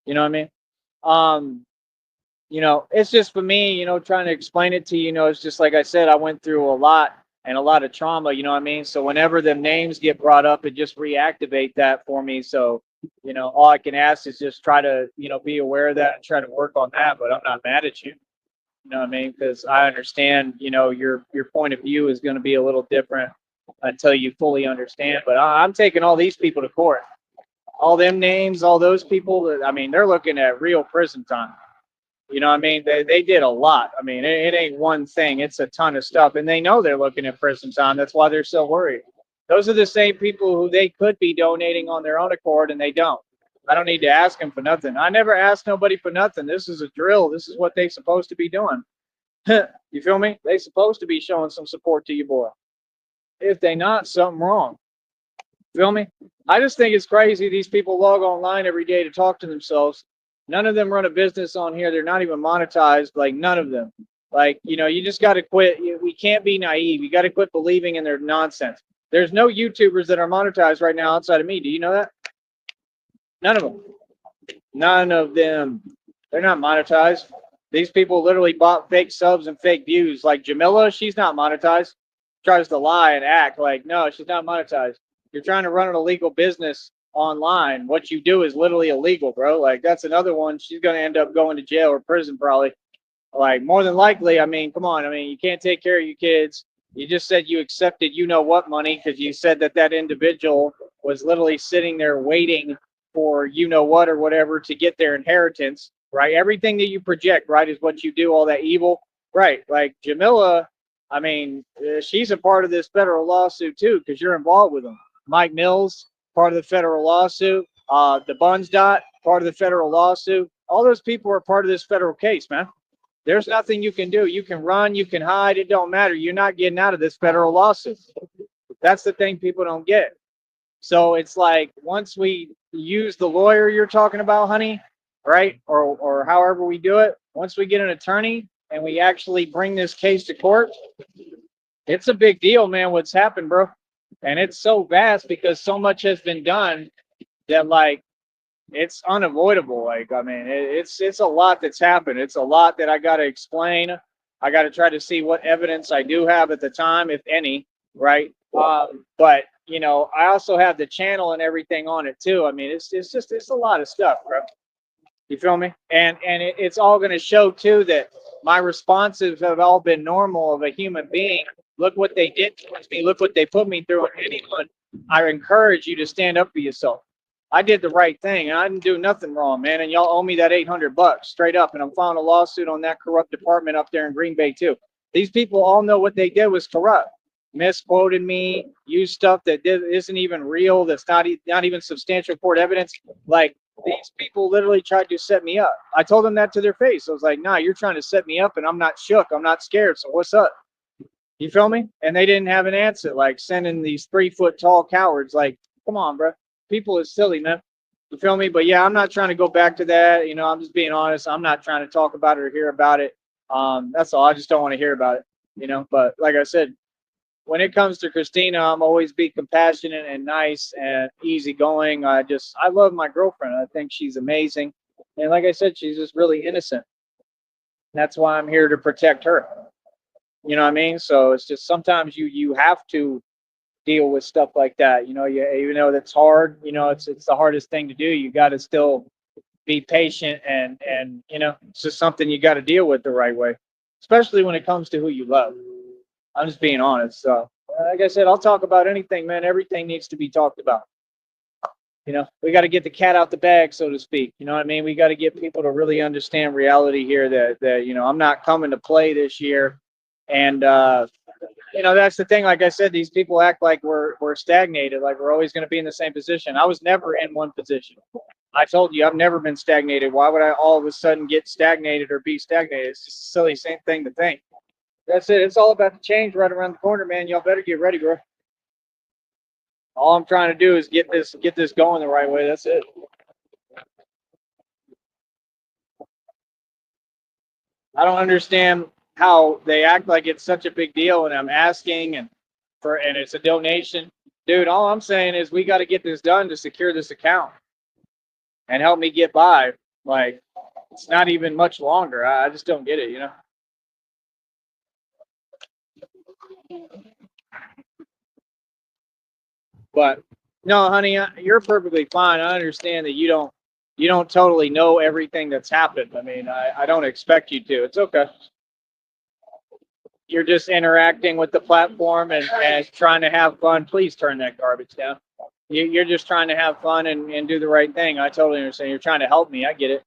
Speaker 1: You know what I mean? Um, it's just for me, trying to explain it to you, it's just like I said, I went through a lot and a lot of trauma, you know what I mean? So whenever the names get brought up, it just reactivate that for me. So, all I can ask is just try to, be aware of that and try to work on that, but I'm not mad at you. You know what I mean? Because I understand, your point of view is going to be a little different until you fully understand. But I'm taking all these people to court. All them names, all those people, I mean, they're looking at real prison time. You know what I mean? They did a lot. I mean, it ain't one thing. It's a ton of stuff. And they know they're looking at prison time. That's why they're so worried. Those are the same people who they could be donating on their own accord and they don't. I don't need to ask them for nothing. I never ask nobody for nothing. This is a drill. This is what they supposed to be doing. You feel me? They supposed to be showing some support to your boy. If they not, something wrong. Feel me? I just think it's crazy. These people log online every day to talk to themselves. None of them run a business on here. They're not even monetized. Like none of them. Like, you just got to quit. We can't be naive. You got to quit believing in their nonsense. There's no YouTubers that are monetized right now outside of me. Do you know that? None of them. None of them. They're not monetized. These people literally bought fake subs and fake views. Like Jamila, she's not monetized. Tries to lie and act like, no, she's not monetized. You're trying to run an illegal business online. What you do is literally illegal, bro. Like that's another one. She's gonna end up going to jail or prison probably. Like more than likely. I mean, come on. I mean, you can't take care of your kids. You just said you accepted what money because you said that individual was literally sitting there waiting for what or whatever to get their inheritance, right? Everything that you project, right, is what you do, all that evil, right? Like Jamila, I mean, she's a part of this federal lawsuit too because you're involved with them. Mike Mills, part of the federal lawsuit. The Buns Dot, part of the federal lawsuit. All those people are part of this federal case, man. There's nothing you can do. You can run, you can hide. It don't matter. You're not getting out of this federal lawsuit. That's the thing people don't get. So it's like once we use the lawyer you're talking about, honey, right? Or however we do it, once we get an attorney and we actually bring this case to court, it's a big deal, man, what's happened, bro. And it's so vast because so much has been done that like it's unavoidable. Like, I mean, it's a lot that's happened. It's a lot that I got to explain. I got to try to see what evidence I do have at the time, if any, right? But I also have the channel and everything on it too. I mean, it's a lot of stuff, bro. You feel me? And it's all going to show too that my responses have all been normal of a human being. Look what they did towards me. Look what they put me through. And anyone, I encourage you to stand up for yourself. I did the right thing, and I didn't do nothing wrong, man. And y'all owe me that $800 straight up. And I'm filing a lawsuit on that corrupt department up there in Green Bay too. These people all know what they did was corrupt. Misquoted me, used stuff that isn't even real. That's not even substantial court evidence. Like these people literally tried to set me up. I told them that to their face. I was like, nah, you're trying to set me up, and I'm not shook. I'm not scared. So what's up? You feel me? And they didn't have an answer. Like sending these 3-foot tall cowards. Like, come on, bro. People is silly, man. You feel me? But yeah, I'm not trying to go back to that. I'm just being honest. I'm not trying to talk about it or hear about it. That's all. I just don't want to hear about it. But like I said, when it comes to Christina, I'm always be compassionate and nice and easygoing. I love my girlfriend. I think she's amazing. And like I said, she's just really innocent. That's why I'm here to protect her. You know what I mean? So it's just sometimes you have to deal with stuff like that. Even though that's hard, it's the hardest thing to do. You got to still be patient and it's just something you got to deal with the right way. especially when it comes to who you love. I'm just being honest. So, like I said, I'll talk about anything, man. Everything needs to be talked about. We got to get the cat out the bag, so to speak. You know what I mean? We got to get people to really understand reality here that I'm not coming to play this year. And, that's the thing. Like I said, these people act like we're stagnated, like we're always going to be in the same position. I was never in one position. I told you I've never been stagnated. Why would I all of a sudden get stagnated or be stagnated? It's just a silly same thing to think. That's it. It's all about the change right around the corner, man. Y'all better get ready, bro. All I'm trying to do is get this going the right way. That's it. I don't understand how they act like it's such a big deal, and I'm asking and it's a donation. Dude, all I'm saying is we got to get this done to secure this account and help me get by. Like, it's not even much longer. I just don't get it. But no, honey, you're perfectly fine. I understand that you don't totally know everything that's happened. I mean, I don't expect you to. It's okay. You're just interacting with the platform and trying to have fun. Please turn that garbage down. You're just trying to have fun and do the right thing. I totally understand. You're trying to help me. I get it.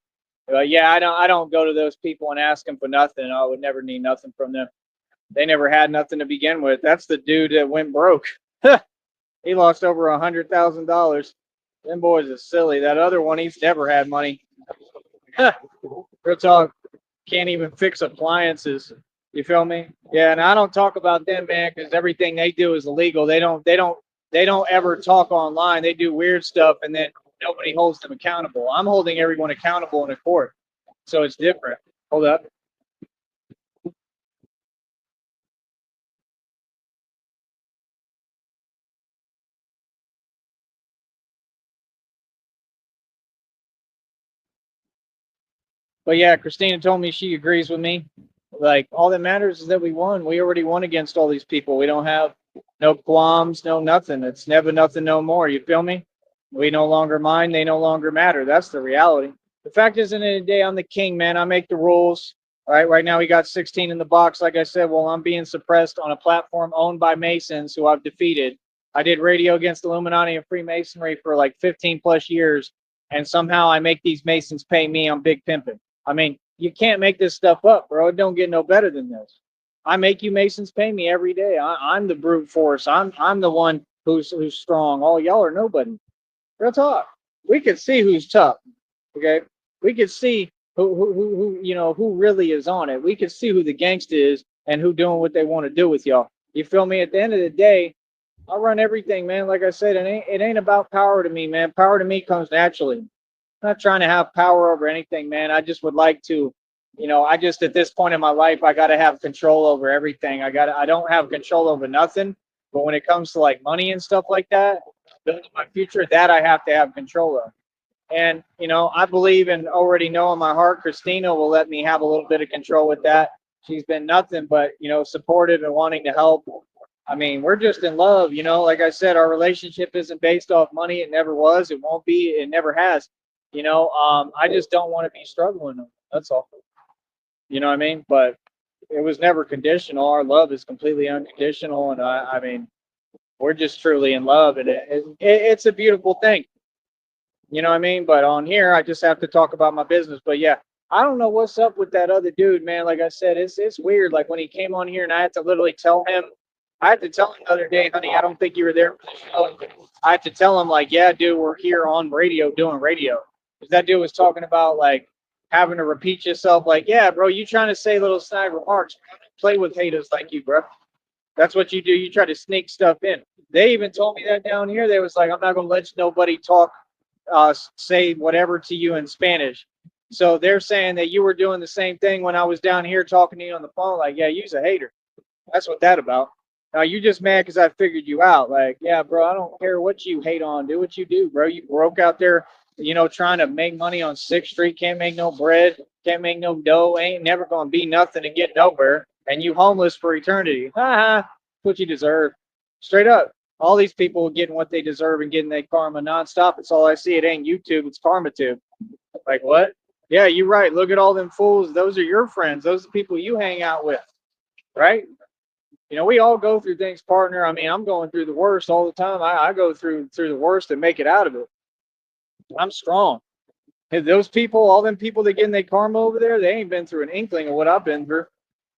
Speaker 1: Yeah, I don't go to those people and ask them for nothing. I would never need nothing from them. They never had nothing to begin with. That's the dude that went broke. He lost over $100,000. Them boys are silly. That other one, he's never had money. Real talk. Can't even fix appliances. You feel me? Yeah, and I don't talk about them, man, because everything they do is illegal. They don't ever talk online. They do weird stuff, and then nobody holds them accountable. I'm holding everyone accountable in a court, so it's different. Hold up. But yeah, Christina told me she agrees with me. Like, all that matters is that we won. We already won against all these people. We don't have no qualms, no nothing. It's never nothing, no more. You feel me? We no longer mind. They no longer matter. That's the reality. The fact is, in the end of the day, I'm the king, man. I make the rules. All right. Right now, we got 16 in the box. Like I said, well, I'm being suppressed on a platform owned by Masons who I've defeated. I did radio against Illuminati and Freemasonry for like 15 plus years, and somehow I make these Masons pay me. I'm big pimping. I mean, you can't make this stuff up, bro. It don't get no better than this. I make you Masons pay me every day. I'm the brute force. I'm the one who's strong. All y'all are nobody. Real talk. We could see who's tough. Okay. We could see who really is on it. We could see who the gangster is and who doing what they want to do with y'all. You feel me? At the end of the day, I run everything, man. Like I said, it ain't about power to me, man. Power to me comes naturally. I'm not trying to have power over anything, man. I just would like to, I just at this point in my life, I got to have control over everything. I don't have control over nothing. But when it comes to like money and stuff like that, building my future, that I have to have control of. And, I believe and already know in my heart, Christina will let me have a little bit of control with that. She's been nothing but, supportive and wanting to help. I mean, we're just in love, like I said, our relationship isn't based off money. It never was. It won't be. It never has. I just don't want to be struggling. That's all. You know what I mean? But it was never conditional. Our love is completely unconditional. And I mean, we're just truly in love. And it's a beautiful thing. You know what I mean? But on here, I just have to talk about my business. But yeah, I don't know what's up with that other dude, man. Like I said, it's weird. Like when he came on here, and I had to literally tell him. I had to tell him the other day, honey, I don't think you were there for the show. I had to tell him, like, yeah, dude, we're here on radio doing radio. Because that dude was talking about like having to repeat yourself, like, yeah, bro, you trying to say little snide remarks. Play with haters like you, bro. That's what you do. You try to sneak stuff in. They even told me that down here. They was like, I'm not gonna let nobody talk say whatever to you in Spanish. So they're saying that you were doing the same thing when I was down here talking to you on the phone. Like, yeah, you's a hater. That's what that about. Now you just mad because I figured you out. Like, yeah, bro, I don't care what you hate on. Do what you do, bro. You broke out there, trying to make money on 6th Street. Can't make no bread. Can't make no dough. Ain't never gonna be nothing and get nowhere. And you homeless for eternity. Ha ha. That's what you deserve. Straight up. All these people are getting what they deserve and getting their karma nonstop. It's all I see. It ain't YouTube. It's karma tube. Like what? Yeah, you're right. Look at all them fools. Those are your friends. Those are the people you hang out with, right? You know, we all go through things, partner. I mean, I'm going through the worst all the time. I go through the worst and make it out of it. I'm strong. Hey, those people, all them people that getting their karma over there, they ain't been through an inkling of what I've been through.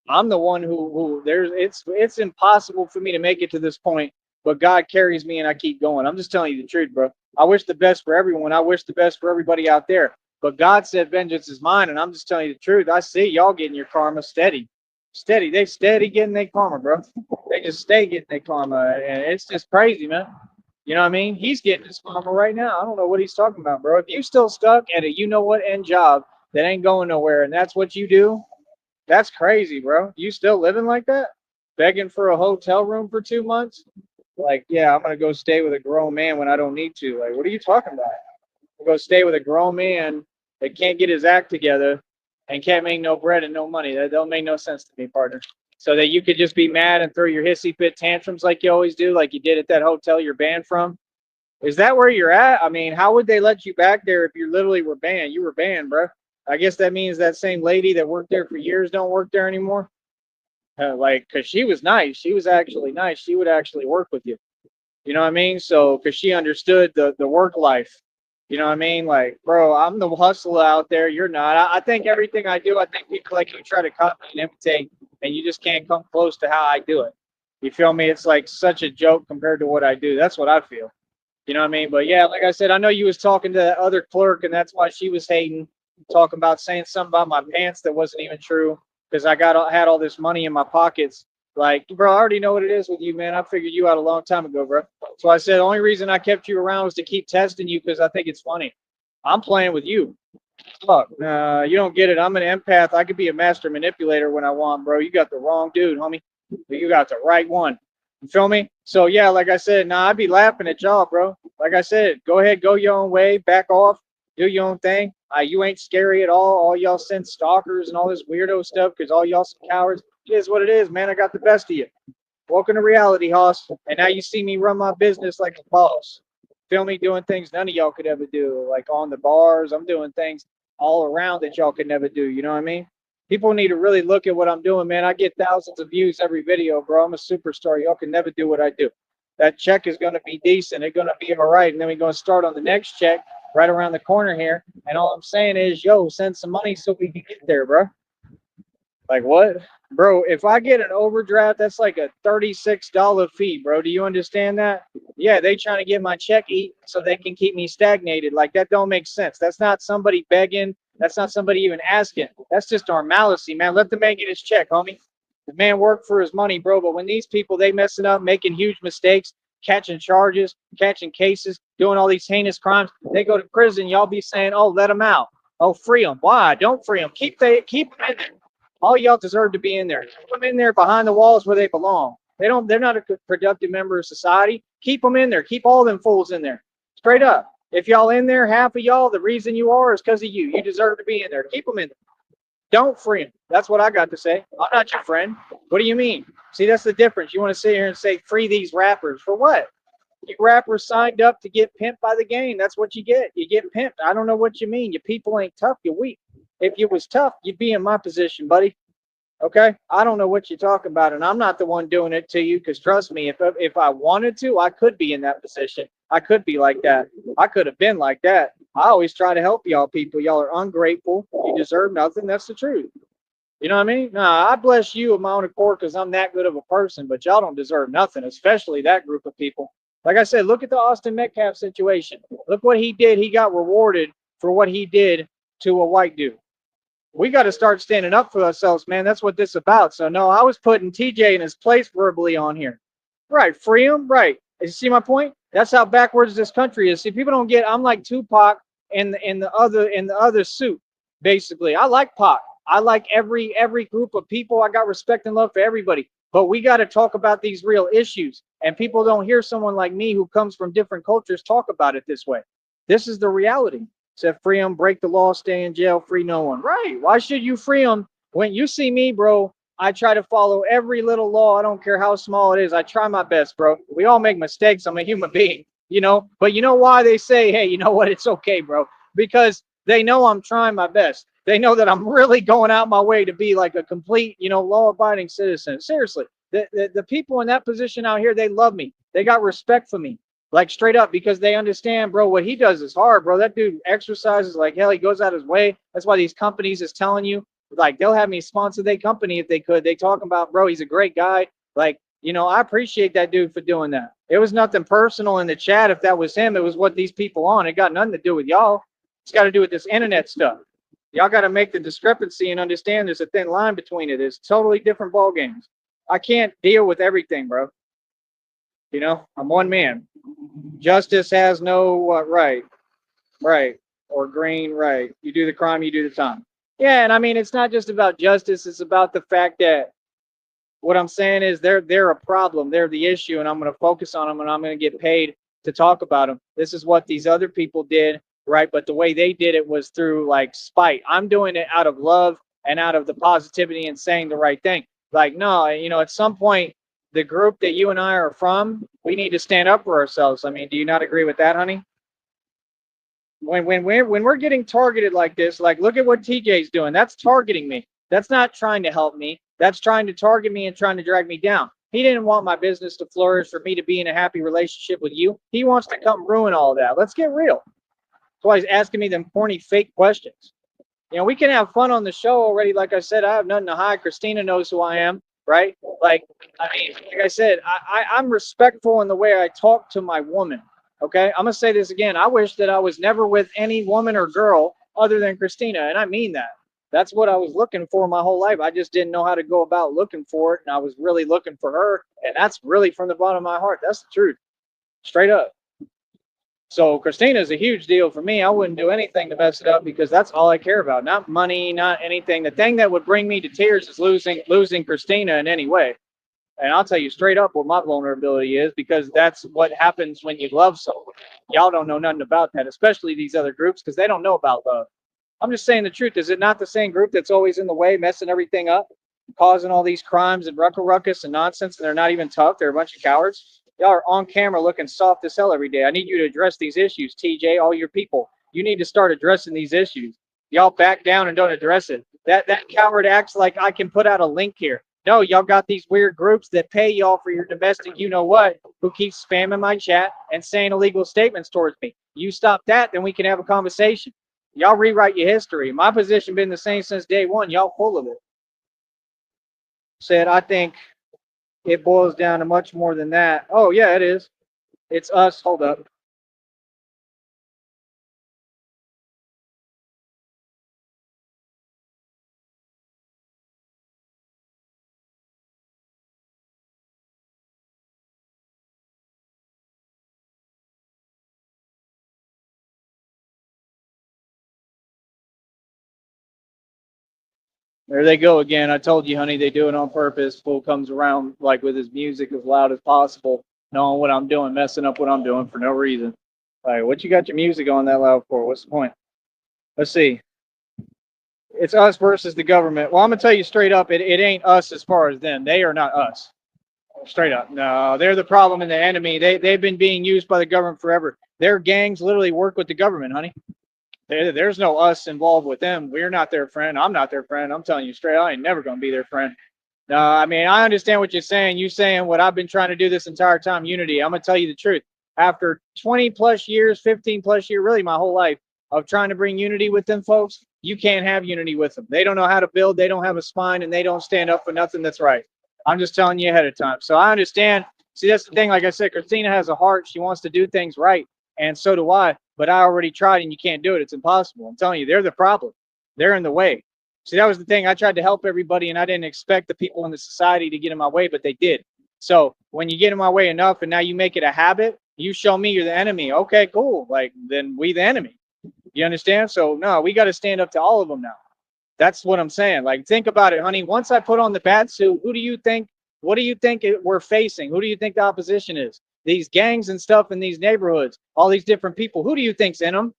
Speaker 1: I'm the one who there's it's impossible for me to make it to this point, but God carries me and I keep going. I'm just telling you the truth, bro. I wish the best for everyone. I wish the best for everybody out there. But God said vengeance is mine, and I'm just telling you the truth. I see y'all getting your karma steady. Steady. They steady getting their karma, bro. They just stay getting their karma. And it's just crazy, man. You know what I mean? He's getting his karma right now. I don't know what he's talking about, bro. If you still stuck at a you know what end job that ain't going nowhere and that's what you do, that's crazy, bro. You still living like that? Begging for a hotel room for 2 months? Like, yeah, I'm gonna go stay with a grown man when I don't need to. Like, what are you talking about? I'm go stay with a grown man that can't get his act together and can't make no bread and no money. That don't make no sense to me, partner. So that you could just be mad and throw your hissy fit tantrums like you always do, like you did at that hotel you're banned from. Is that where you're at? I mean, how would they let you back there if you literally were banned? You were banned, bro. I guess that means that same lady that worked there for years don't work there anymore. Like, cause she was nice. She was actually nice. She would actually work with you. You know what I mean? So, cause she understood the work life. You know what I mean? Like, bro, I'm the hustler out there. You're not. I think everything I do, I think people like you try to copy and imitate, and you just can't come close to how I do it. You feel me? It's like such a joke compared to what I do. That's what I feel. You know what I mean? But yeah, like I said, I know you was talking to that other clerk, and that's why she was hating, talking about saying something about my pants that wasn't even true because had all this money in my pockets. Like, bro, I already know what it is with you, man. I figured you out a long time ago, bro. So I said the only reason I kept you around was to keep testing you because I think it's funny. I'm playing with you. Look, you don't get it. I'm an empath. I could be a master manipulator when I want, bro. You got the wrong dude, homie. You got the right one. You feel me? So yeah, like I said, nah, I'd be laughing at y'all, bro. Like I said, go ahead, go your own way, back off, do your own thing. You ain't scary at all. All y'all send stalkers and all this weirdo stuff because all y'all some cowards. It is what it is, man. I got the best of you. Welcome to reality, Hoss. And now you see me run my business like a boss. Feel me doing things none of y'all could ever do, like on the bars. I'm doing things all around that y'all could never do. You know what I mean? People need to really look at what I'm doing, man. I get thousands of views every video, bro. I'm a superstar. Y'all can never do what I do. That check is going to be decent. It's going to be all right. And then we're going to start on the next check right around the corner here. And all I'm saying is, yo, send some money so we can get there, bro. Like what? Bro, if I get an overdraft, that's like a $36 fee, bro. Do you understand that? Yeah, they trying to get my check eat so they can keep me stagnated. Like that don't make sense. That's not somebody begging. That's not somebody even asking. That's just normalcy, man. Let the man get his check, homie. The man worked for his money, bro. But when these people, they messing up, making huge mistakes, catching charges, catching cases, doing all these heinous crimes, they go to prison. Y'all be saying, oh, let them out. Oh, free them. Why? Don't free them. Keep them in there. All y'all deserve to be in there. Keep them in there behind the walls where they belong. They're not a productive member of society. Keep them in there. Keep all them fools in there. Straight up. If y'all in there, half of y'all, the reason you are is because of you. You deserve to be in there. Keep them in there. Don't free them. That's what I got to say. I'm not your friend. What do you mean? See, that's the difference. You want to sit here and say, free these rappers. For what? You rappers signed up to get pimped by the game. That's what you get. You get pimped. I don't know what you mean. Your people ain't tough. You're weak. If you was tough, you'd be in my position, buddy. Okay? I don't know what you're talking about, and I'm not the one doing it to you because trust me, if I wanted to, I could be in that position. I could be like that. I could have been like that. I always try to help y'all people. Y'all are ungrateful. You deserve nothing. That's the truth. You know what I mean? Nah, I bless you of my own accord because I'm that good of a person, but y'all don't deserve nothing, especially that group of people. Like I said, look at the Austin Metcalf situation. Look what he did. He got rewarded for what he did to a white dude. We got to start standing up for ourselves, man. That's what this is about. So, no, I was putting TJ in his place verbally on here. Right. Free him. Right. You see my point? That's how backwards this country is. See, people don't get, I'm like Tupac in the other suit, basically. I like Pac. I like every group of people. I got respect and love for everybody. But we got to talk about these real issues. And people don't hear someone like me who comes from different cultures talk about it this way. This is the reality. Said free them, break the law, stay in jail, free no one. Right. Why should you free them? When you see me, bro, I try to follow every little law. I don't care how small it is. I try my best, bro. We all make mistakes. I'm a human being, you know. But you know why they say, hey, you know what? It's okay, bro. Because They know I'm trying my best. They know that I'm really going out my way to be like a complete, law-abiding citizen. Seriously, the people in that position out here, they love me. They got respect for me, like straight up, because they understand, bro, what he does is hard, bro. That dude exercises like hell. He goes out his way. That's why these companies is telling you, like, they'll have me sponsor their company if they could. They talking about, bro, he's a great guy. Like, I appreciate that dude for doing that. It was nothing personal in the chat. If that was him, it was what these people on. It got nothing to do with y'all. It's got to do with this internet stuff. Y'all got to make the discrepancy and understand there's a thin line between it. It's totally different ball games. I can't deal with everything, bro. I'm one man. Justice has no right, right, or green right. You do the crime, you do the time. Yeah, and I mean, it's not just about justice. It's about the fact that what I'm saying is they're a problem. They're the issue, and I'm going to focus on them, and I'm going to get paid to talk about them. This is what these other people did, right? But the way they did it was through like spite. I'm doing it out of love and out of the positivity and saying the right thing. Like, no, at some point, the group that you and I are from, we need to stand up for ourselves. I mean, do you not agree with that, honey? When we're getting targeted like this, like look at what TJ's doing. That's targeting me. That's not trying to help me. That's trying to target me and trying to drag me down. He didn't want my business to flourish, for me to be in a happy relationship with you. He wants to come ruin all that. Let's get real. That's why he's asking me them corny fake questions. We can have fun on the show already. Like I said, I have nothing to hide. Christina knows who I am, right? Like, I mean, like I said, I'm respectful in the way I talk to my woman. Okay, I'm gonna say this again. I wish that I was never with any woman or girl other than Christina, and I mean that. That's what I was looking for my whole life. I just didn't know how to go about looking for it, and I was really looking for her, and that's really from the bottom of my heart. That's the truth, straight up. So Christina is a huge deal for me. I wouldn't do anything to mess it up because that's all I care about. Not money, not anything. The thing that would bring me to tears is losing Christina in any way. And I'll tell you straight up what my vulnerability is, because that's what happens when you love someone. Y'all don't know nothing about that, especially these other groups, because they don't know about love. I'm just saying the truth. Is it not the same group that's always in the way, messing everything up, causing all these crimes and ruckus and nonsense, and they're not even tough? They're a bunch of cowards. Y'all are on camera looking soft as hell every day. I need you to address these issues, TJ, all your people. You need to start addressing these issues. Y'all back down and don't address it. That coward acts like I can put out a link here. No, y'all got these weird groups that pay y'all for your domestic you-know-what, who keeps spamming my chat and saying illegal statements towards me. You stop that, then we can have a conversation. Y'all rewrite your history. My position been the same since day one. Y'all full of it. Said, I think it boils down to much more than that. Oh, yeah, it is. It's us. Hold up. There they go again. I told you, honey, they do it on purpose. Fool comes around like with his music as loud as possible, knowing what I'm doing, messing up what I'm doing for no reason. Like, what you got your music on that loud for? What's the point? Let's see. It's us versus the government. Well, I'm gonna tell you straight up, it ain't us as far as them. They are not us. Straight up. No, they're the problem and the enemy. They've been being used by the government forever. Their gangs literally work with the government, honey. There's no us involved with them. We're not their friend. I'm not their friend. I'm telling you straight, I ain't never gonna be their friend. No, I mean, I understand what you're saying. You saying what I've been trying to do this entire time, unity. I'm gonna tell you the truth. After 20 plus years, 15 plus years, really my whole life of trying to bring unity with them folks, you can't have unity with them. They don't know how to build. They don't have a spine, and they don't stand up for nothing that's right. I'm just telling you ahead of time. So I understand. See, that's the thing. Like I said, Christina has a heart. She wants to do things right, and so do I. But I already tried, and you can't do it. It's impossible. I'm telling you, they're the problem. They're in the way. See, that was the thing. I tried to help everybody, and I didn't expect the people in the society to get in my way, but they did. So when you get in my way enough, and now you make it a habit, you show me you're the enemy. Okay, cool. Like, then we the enemy. You understand? So no, we got to stand up to all of them now. That's what I'm saying. Like, think about it, honey. Once I put on the bat suit, who do you think? What do you think we're facing? Who do you think the opposition is? These gangs and stuff in these neighborhoods, all these different people. Who do you think's in them?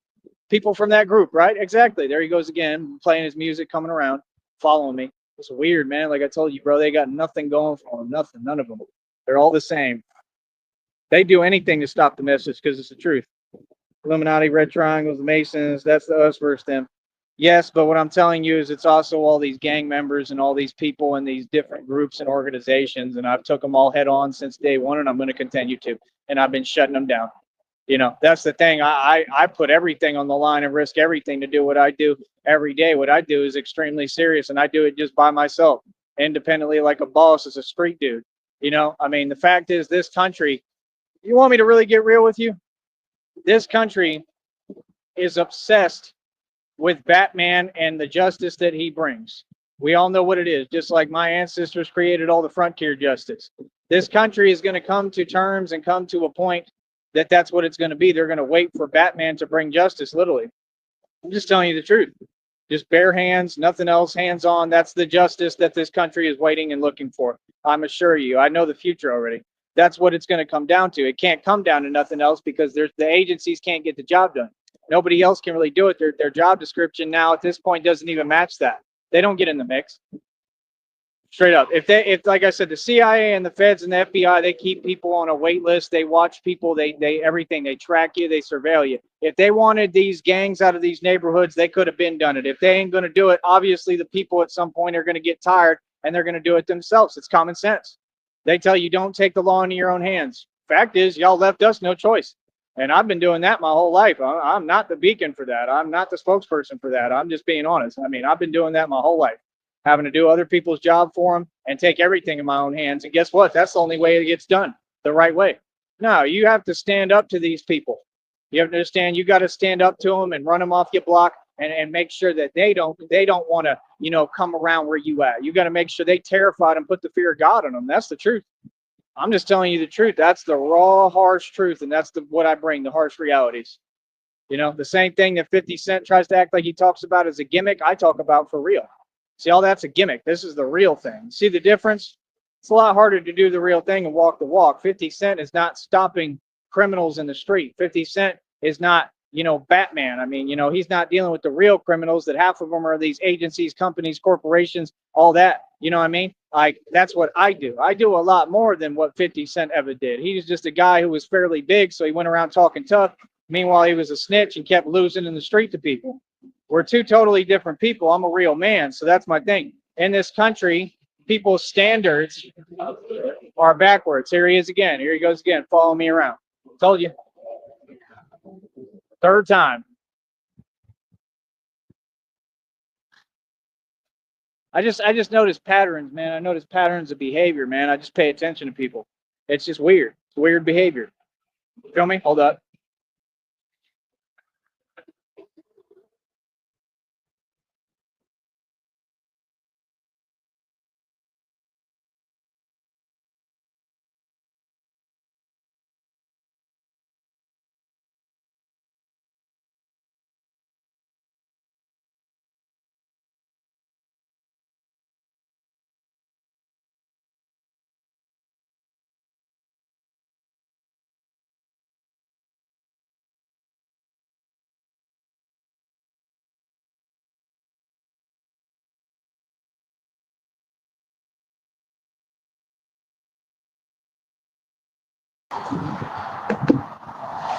Speaker 1: People from that group, right? Exactly. There he goes again, playing his music, coming around, following me. It's weird, man. Like I told you, bro, they got nothing going for them. Nothing. None of them. They're all the same. They do anything to stop the message because it's the truth. Illuminati, Red Triangles, the Masons. That's the us versus them. Yes, but what I'm telling you is it's also all these gang members and all these people in these different groups and organizations, and I've took them all head on since day one, and I'm going to continue to, and I've been shutting them down. That's the thing. I put everything on the line and risk everything to do what I do every day. What I do is extremely serious, and I do it just by myself, independently, like a boss, as a street dude. I mean, the fact is, this country. You want me to really get real with you? This country is obsessed with Batman and the justice that he brings. We all know what it is, just like my ancestors created all the frontier justice. This country is going to come to terms and come to a point that that's what it's going to be. They're going to wait for Batman to bring justice, literally. I'm just telling you the truth. Just bare hands, nothing else, hands on. That's the justice that this country is waiting and looking for. I'm assure you. I know the future already. That's what it's going to come down to. It can't come down to nothing else because the agencies can't get the job done. Nobody else can really do it. Their job description now at this point doesn't even match that. They don't get in the mix. Straight up. If like I said, the CIA and the feds and the FBI, they keep people on a wait list. They watch people. They everything. They track you. They surveil you. If they wanted these gangs out of these neighborhoods, they could have been done it. If they ain't going to do it, obviously the people at some point are going to get tired and they're going to do it themselves. It's common sense. They tell you don't take the law into your own hands. Fact is, y'all left us no choice. And I've been doing that my whole life. I'm not the beacon for that. I'm not the spokesperson for that. I'm just being honest. I mean, I've been doing that my whole life, having to do other people's job for them and take everything in my own hands. And guess what? That's the only way it gets done, the right way. No, you have to stand up to these people. You have to understand. You got to stand up to them and run them off your block and make sure that they don't want to come around where you at. You got to make sure they terrified and put the fear of God on them. That's the truth. I'm just telling you the truth. That's the raw, harsh truth, and that's what I bring, the harsh realities. The same thing that 50 Cent tries to act like he talks about as a gimmick, I talk about for real. See, all that's a gimmick. This is the real thing. See the difference? It's a lot harder to do the real thing and walk the walk. 50 Cent is not stopping criminals in the street. 50 Cent is not, Batman. I mean, he's not dealing with the real criminals that half of them are these agencies, companies, corporations, all that. You know what I mean? Like, that's what I do. I do a lot more than what 50 Cent ever did. He was just a guy who was fairly big, so he went around talking tough. Meanwhile, he was a snitch and kept losing in the street to people. We're two totally different people. I'm a real man, so that's my thing. In this country, people's standards are backwards. Here he is again. Here he goes again. Follow me around. Told you. Third time. I just notice patterns, man. I notice patterns of behavior, man. I just pay attention to people. It's just weird. It's weird behavior. Feel me? Hold up.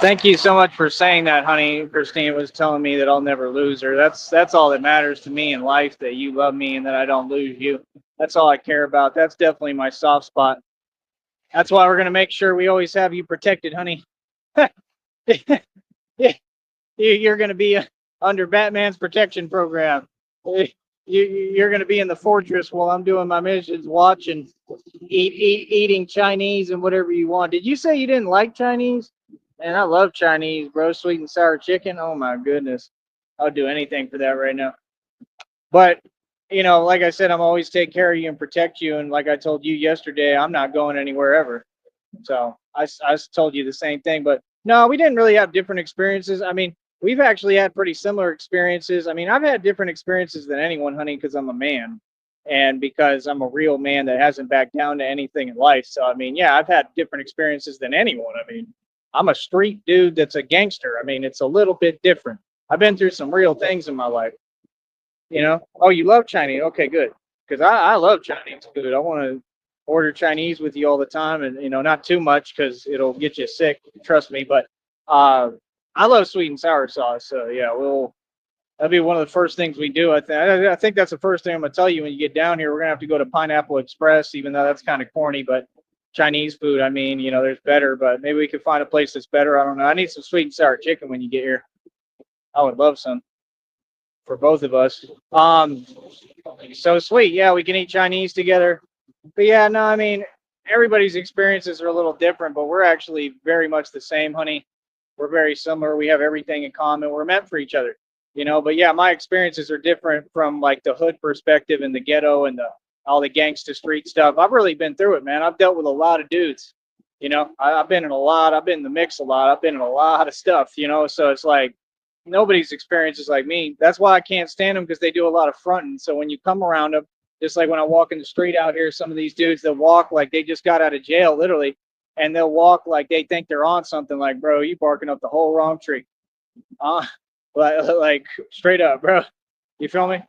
Speaker 1: Thank you so much for saying that, honey. Christine was telling me that I'll never lose her. That's all that matters to me in life, that you love me and that I don't lose you. That's all I care about. That's definitely my soft spot. That's why we're going to make sure we always have you protected, honey. You're going to be under Batman's protection program. You're going to be in the fortress while I'm doing my missions, watching, eating Chinese and whatever you want. Did you say you didn't like Chinese? Man, I love Chinese, bro. Sweet and sour chicken. Oh my goodness. I'll do anything for that right now. But, like I said, I'm always take care of you and protect you. And like I told you yesterday, I'm not going anywhere ever. So I told you the same thing. But no, we didn't really have different experiences. I mean, we've actually had pretty similar experiences. I mean, I've had different experiences than anyone, honey, because I'm a man. And because I'm a real man that hasn't backed down to anything in life. So, I mean, yeah, I've had different experiences than anyone. I mean, I'm a street dude that's a gangster. I mean, it's a little bit different. I've been through some real things in my life. Oh, you love Chinese? Okay, good. Because I love Chinese food. I want to order Chinese with you all the time, and not too much because it'll get you sick. Trust me. But I love sweet and sour sauce. So yeah, that'll be one of the first things we do. I think that's the first thing I'm gonna tell you when you get down here. We're gonna have to go to Pineapple Express, even though that's kind of corny, but Chinese food, I mean, there's better, but maybe we could find a place that's better. I don't know. I need some sweet and sour chicken when you get here. I would love some for both of us. So sweet. Yeah, we can eat Chinese together. But yeah, no, I mean, everybody's experiences are a little different, but we're actually very much the same, honey. We're very similar. We have everything in common. We're meant for each other, But yeah, my experiences are different from like the hood perspective and the ghetto and the all the gangsta street stuff. I've really been through it, man. I've dealt with a lot of dudes. I've been in a lot. I've been in the mix a lot. I've been in a lot of stuff. So it's like nobody's experience is like me. That's why I can't stand them because they do a lot of fronting. So when you come around them, just like when I walk in the street out here, some of these dudes that walk like they just got out of jail, literally, and they'll walk like they think they're on something. Like, bro, you barking up the whole wrong tree. Like straight up, bro. You feel me?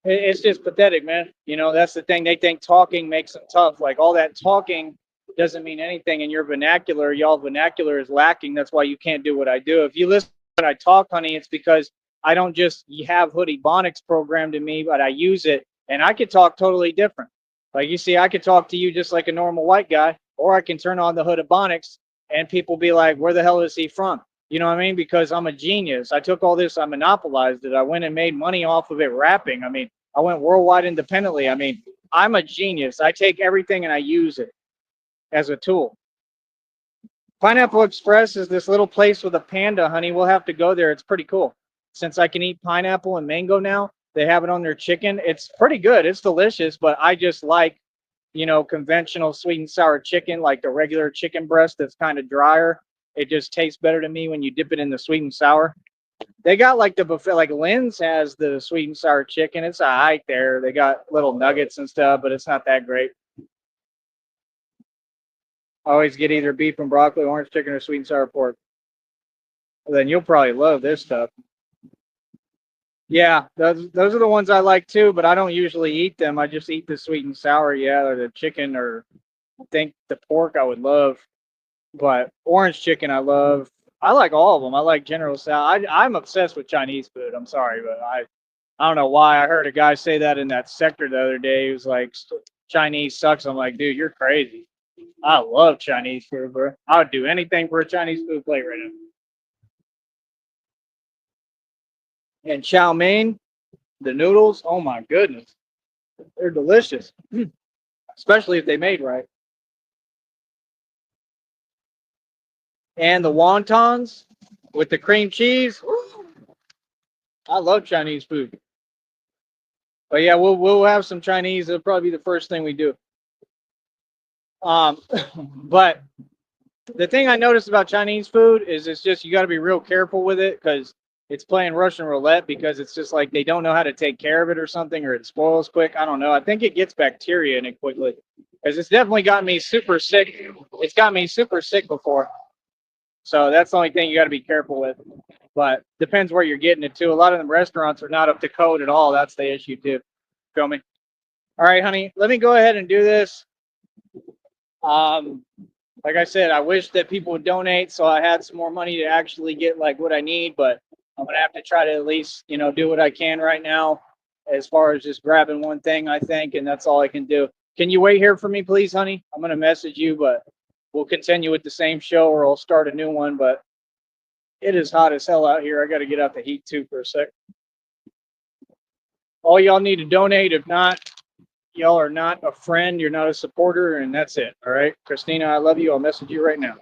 Speaker 1: It's just pathetic, man. That's the thing. They think talking makes them tough. Like all that talking doesn't mean anything in your vernacular. Y'all vernacular is lacking. That's why you can't do what I do. If you listen to what I talk, honey, it's because I don't just have Hoodie Bonics programmed in me, but I use it and I could talk totally different. Like you see, I could talk to you just like a normal white guy, or I can turn on the Hoodie Bonics and people be like, where the hell is he from? You know what I mean? Because I'm a genius. I took all this, I monopolized it. I went and made money off of it rapping. I mean, I went worldwide independently. I mean, I'm a genius. I take everything and I use it as a tool. Pineapple Express is this little place with a panda, honey. We'll have to go there. It's pretty cool. Since I can eat pineapple and mango now, they have it on their chicken. It's pretty good. It's delicious, but I just like, conventional sweet and sour chicken, like the regular chicken breast that's kind of drier. It just tastes better to me when you dip it in the sweet and sour. They got like the buffet, like Lynn's has the sweet and sour chicken. It's all right there. They got little nuggets and stuff, but it's not that great. I always get either beef and broccoli, orange chicken, or sweet and sour pork. Well, then you'll probably love this stuff. Yeah, those are the ones I like too, but I don't usually eat them. I just eat the sweet and sour, yeah, or the chicken, or I think the pork I would love, but orange chicken I love. I like all of them. I like General Tso. I'm obsessed with Chinese food. I'm sorry, but I don't know why. I heard a guy say that in that sector the other day. He was like, Chinese sucks. I'm like, dude, you're crazy. I love Chinese food, bro. I would do anything for a Chinese food plate right now. And chow mein, the noodles, oh my goodness, they're delicious, especially if they made right. And the wontons with the cream cheese. I love Chinese food. But yeah, we'll have some Chinese. It'll probably be the first thing we do. But the thing I noticed about Chinese food is it's just you got to be real careful with it because it's playing Russian roulette because it's just like they don't know how to take care of it or something, or it spoils quick. I don't know. I think it gets bacteria in it quickly because it's definitely got me super sick. It's got me super sick before. So that's the only thing you got to be careful with. But depends where you're getting it to. A lot of them restaurants are not up to code at all. That's the issue too. Feel me? All right, honey. Let me go ahead and do this. Like I said, I wish that people would donate so I had some more money to actually get like what I need, but I'm gonna have to try to at least, do what I can right now as far as just grabbing one thing, I think, and that's all I can do. Can you wait here for me, please, honey? I'm gonna message you, but we'll continue with the same show or I'll start a new one, but it is hot as hell out here. I gotta get out the heat too for a sec. All y'all need to donate. If not, y'all are not a friend, you're not a supporter, and that's it. All right, Christina, I love you. I'll message you right now.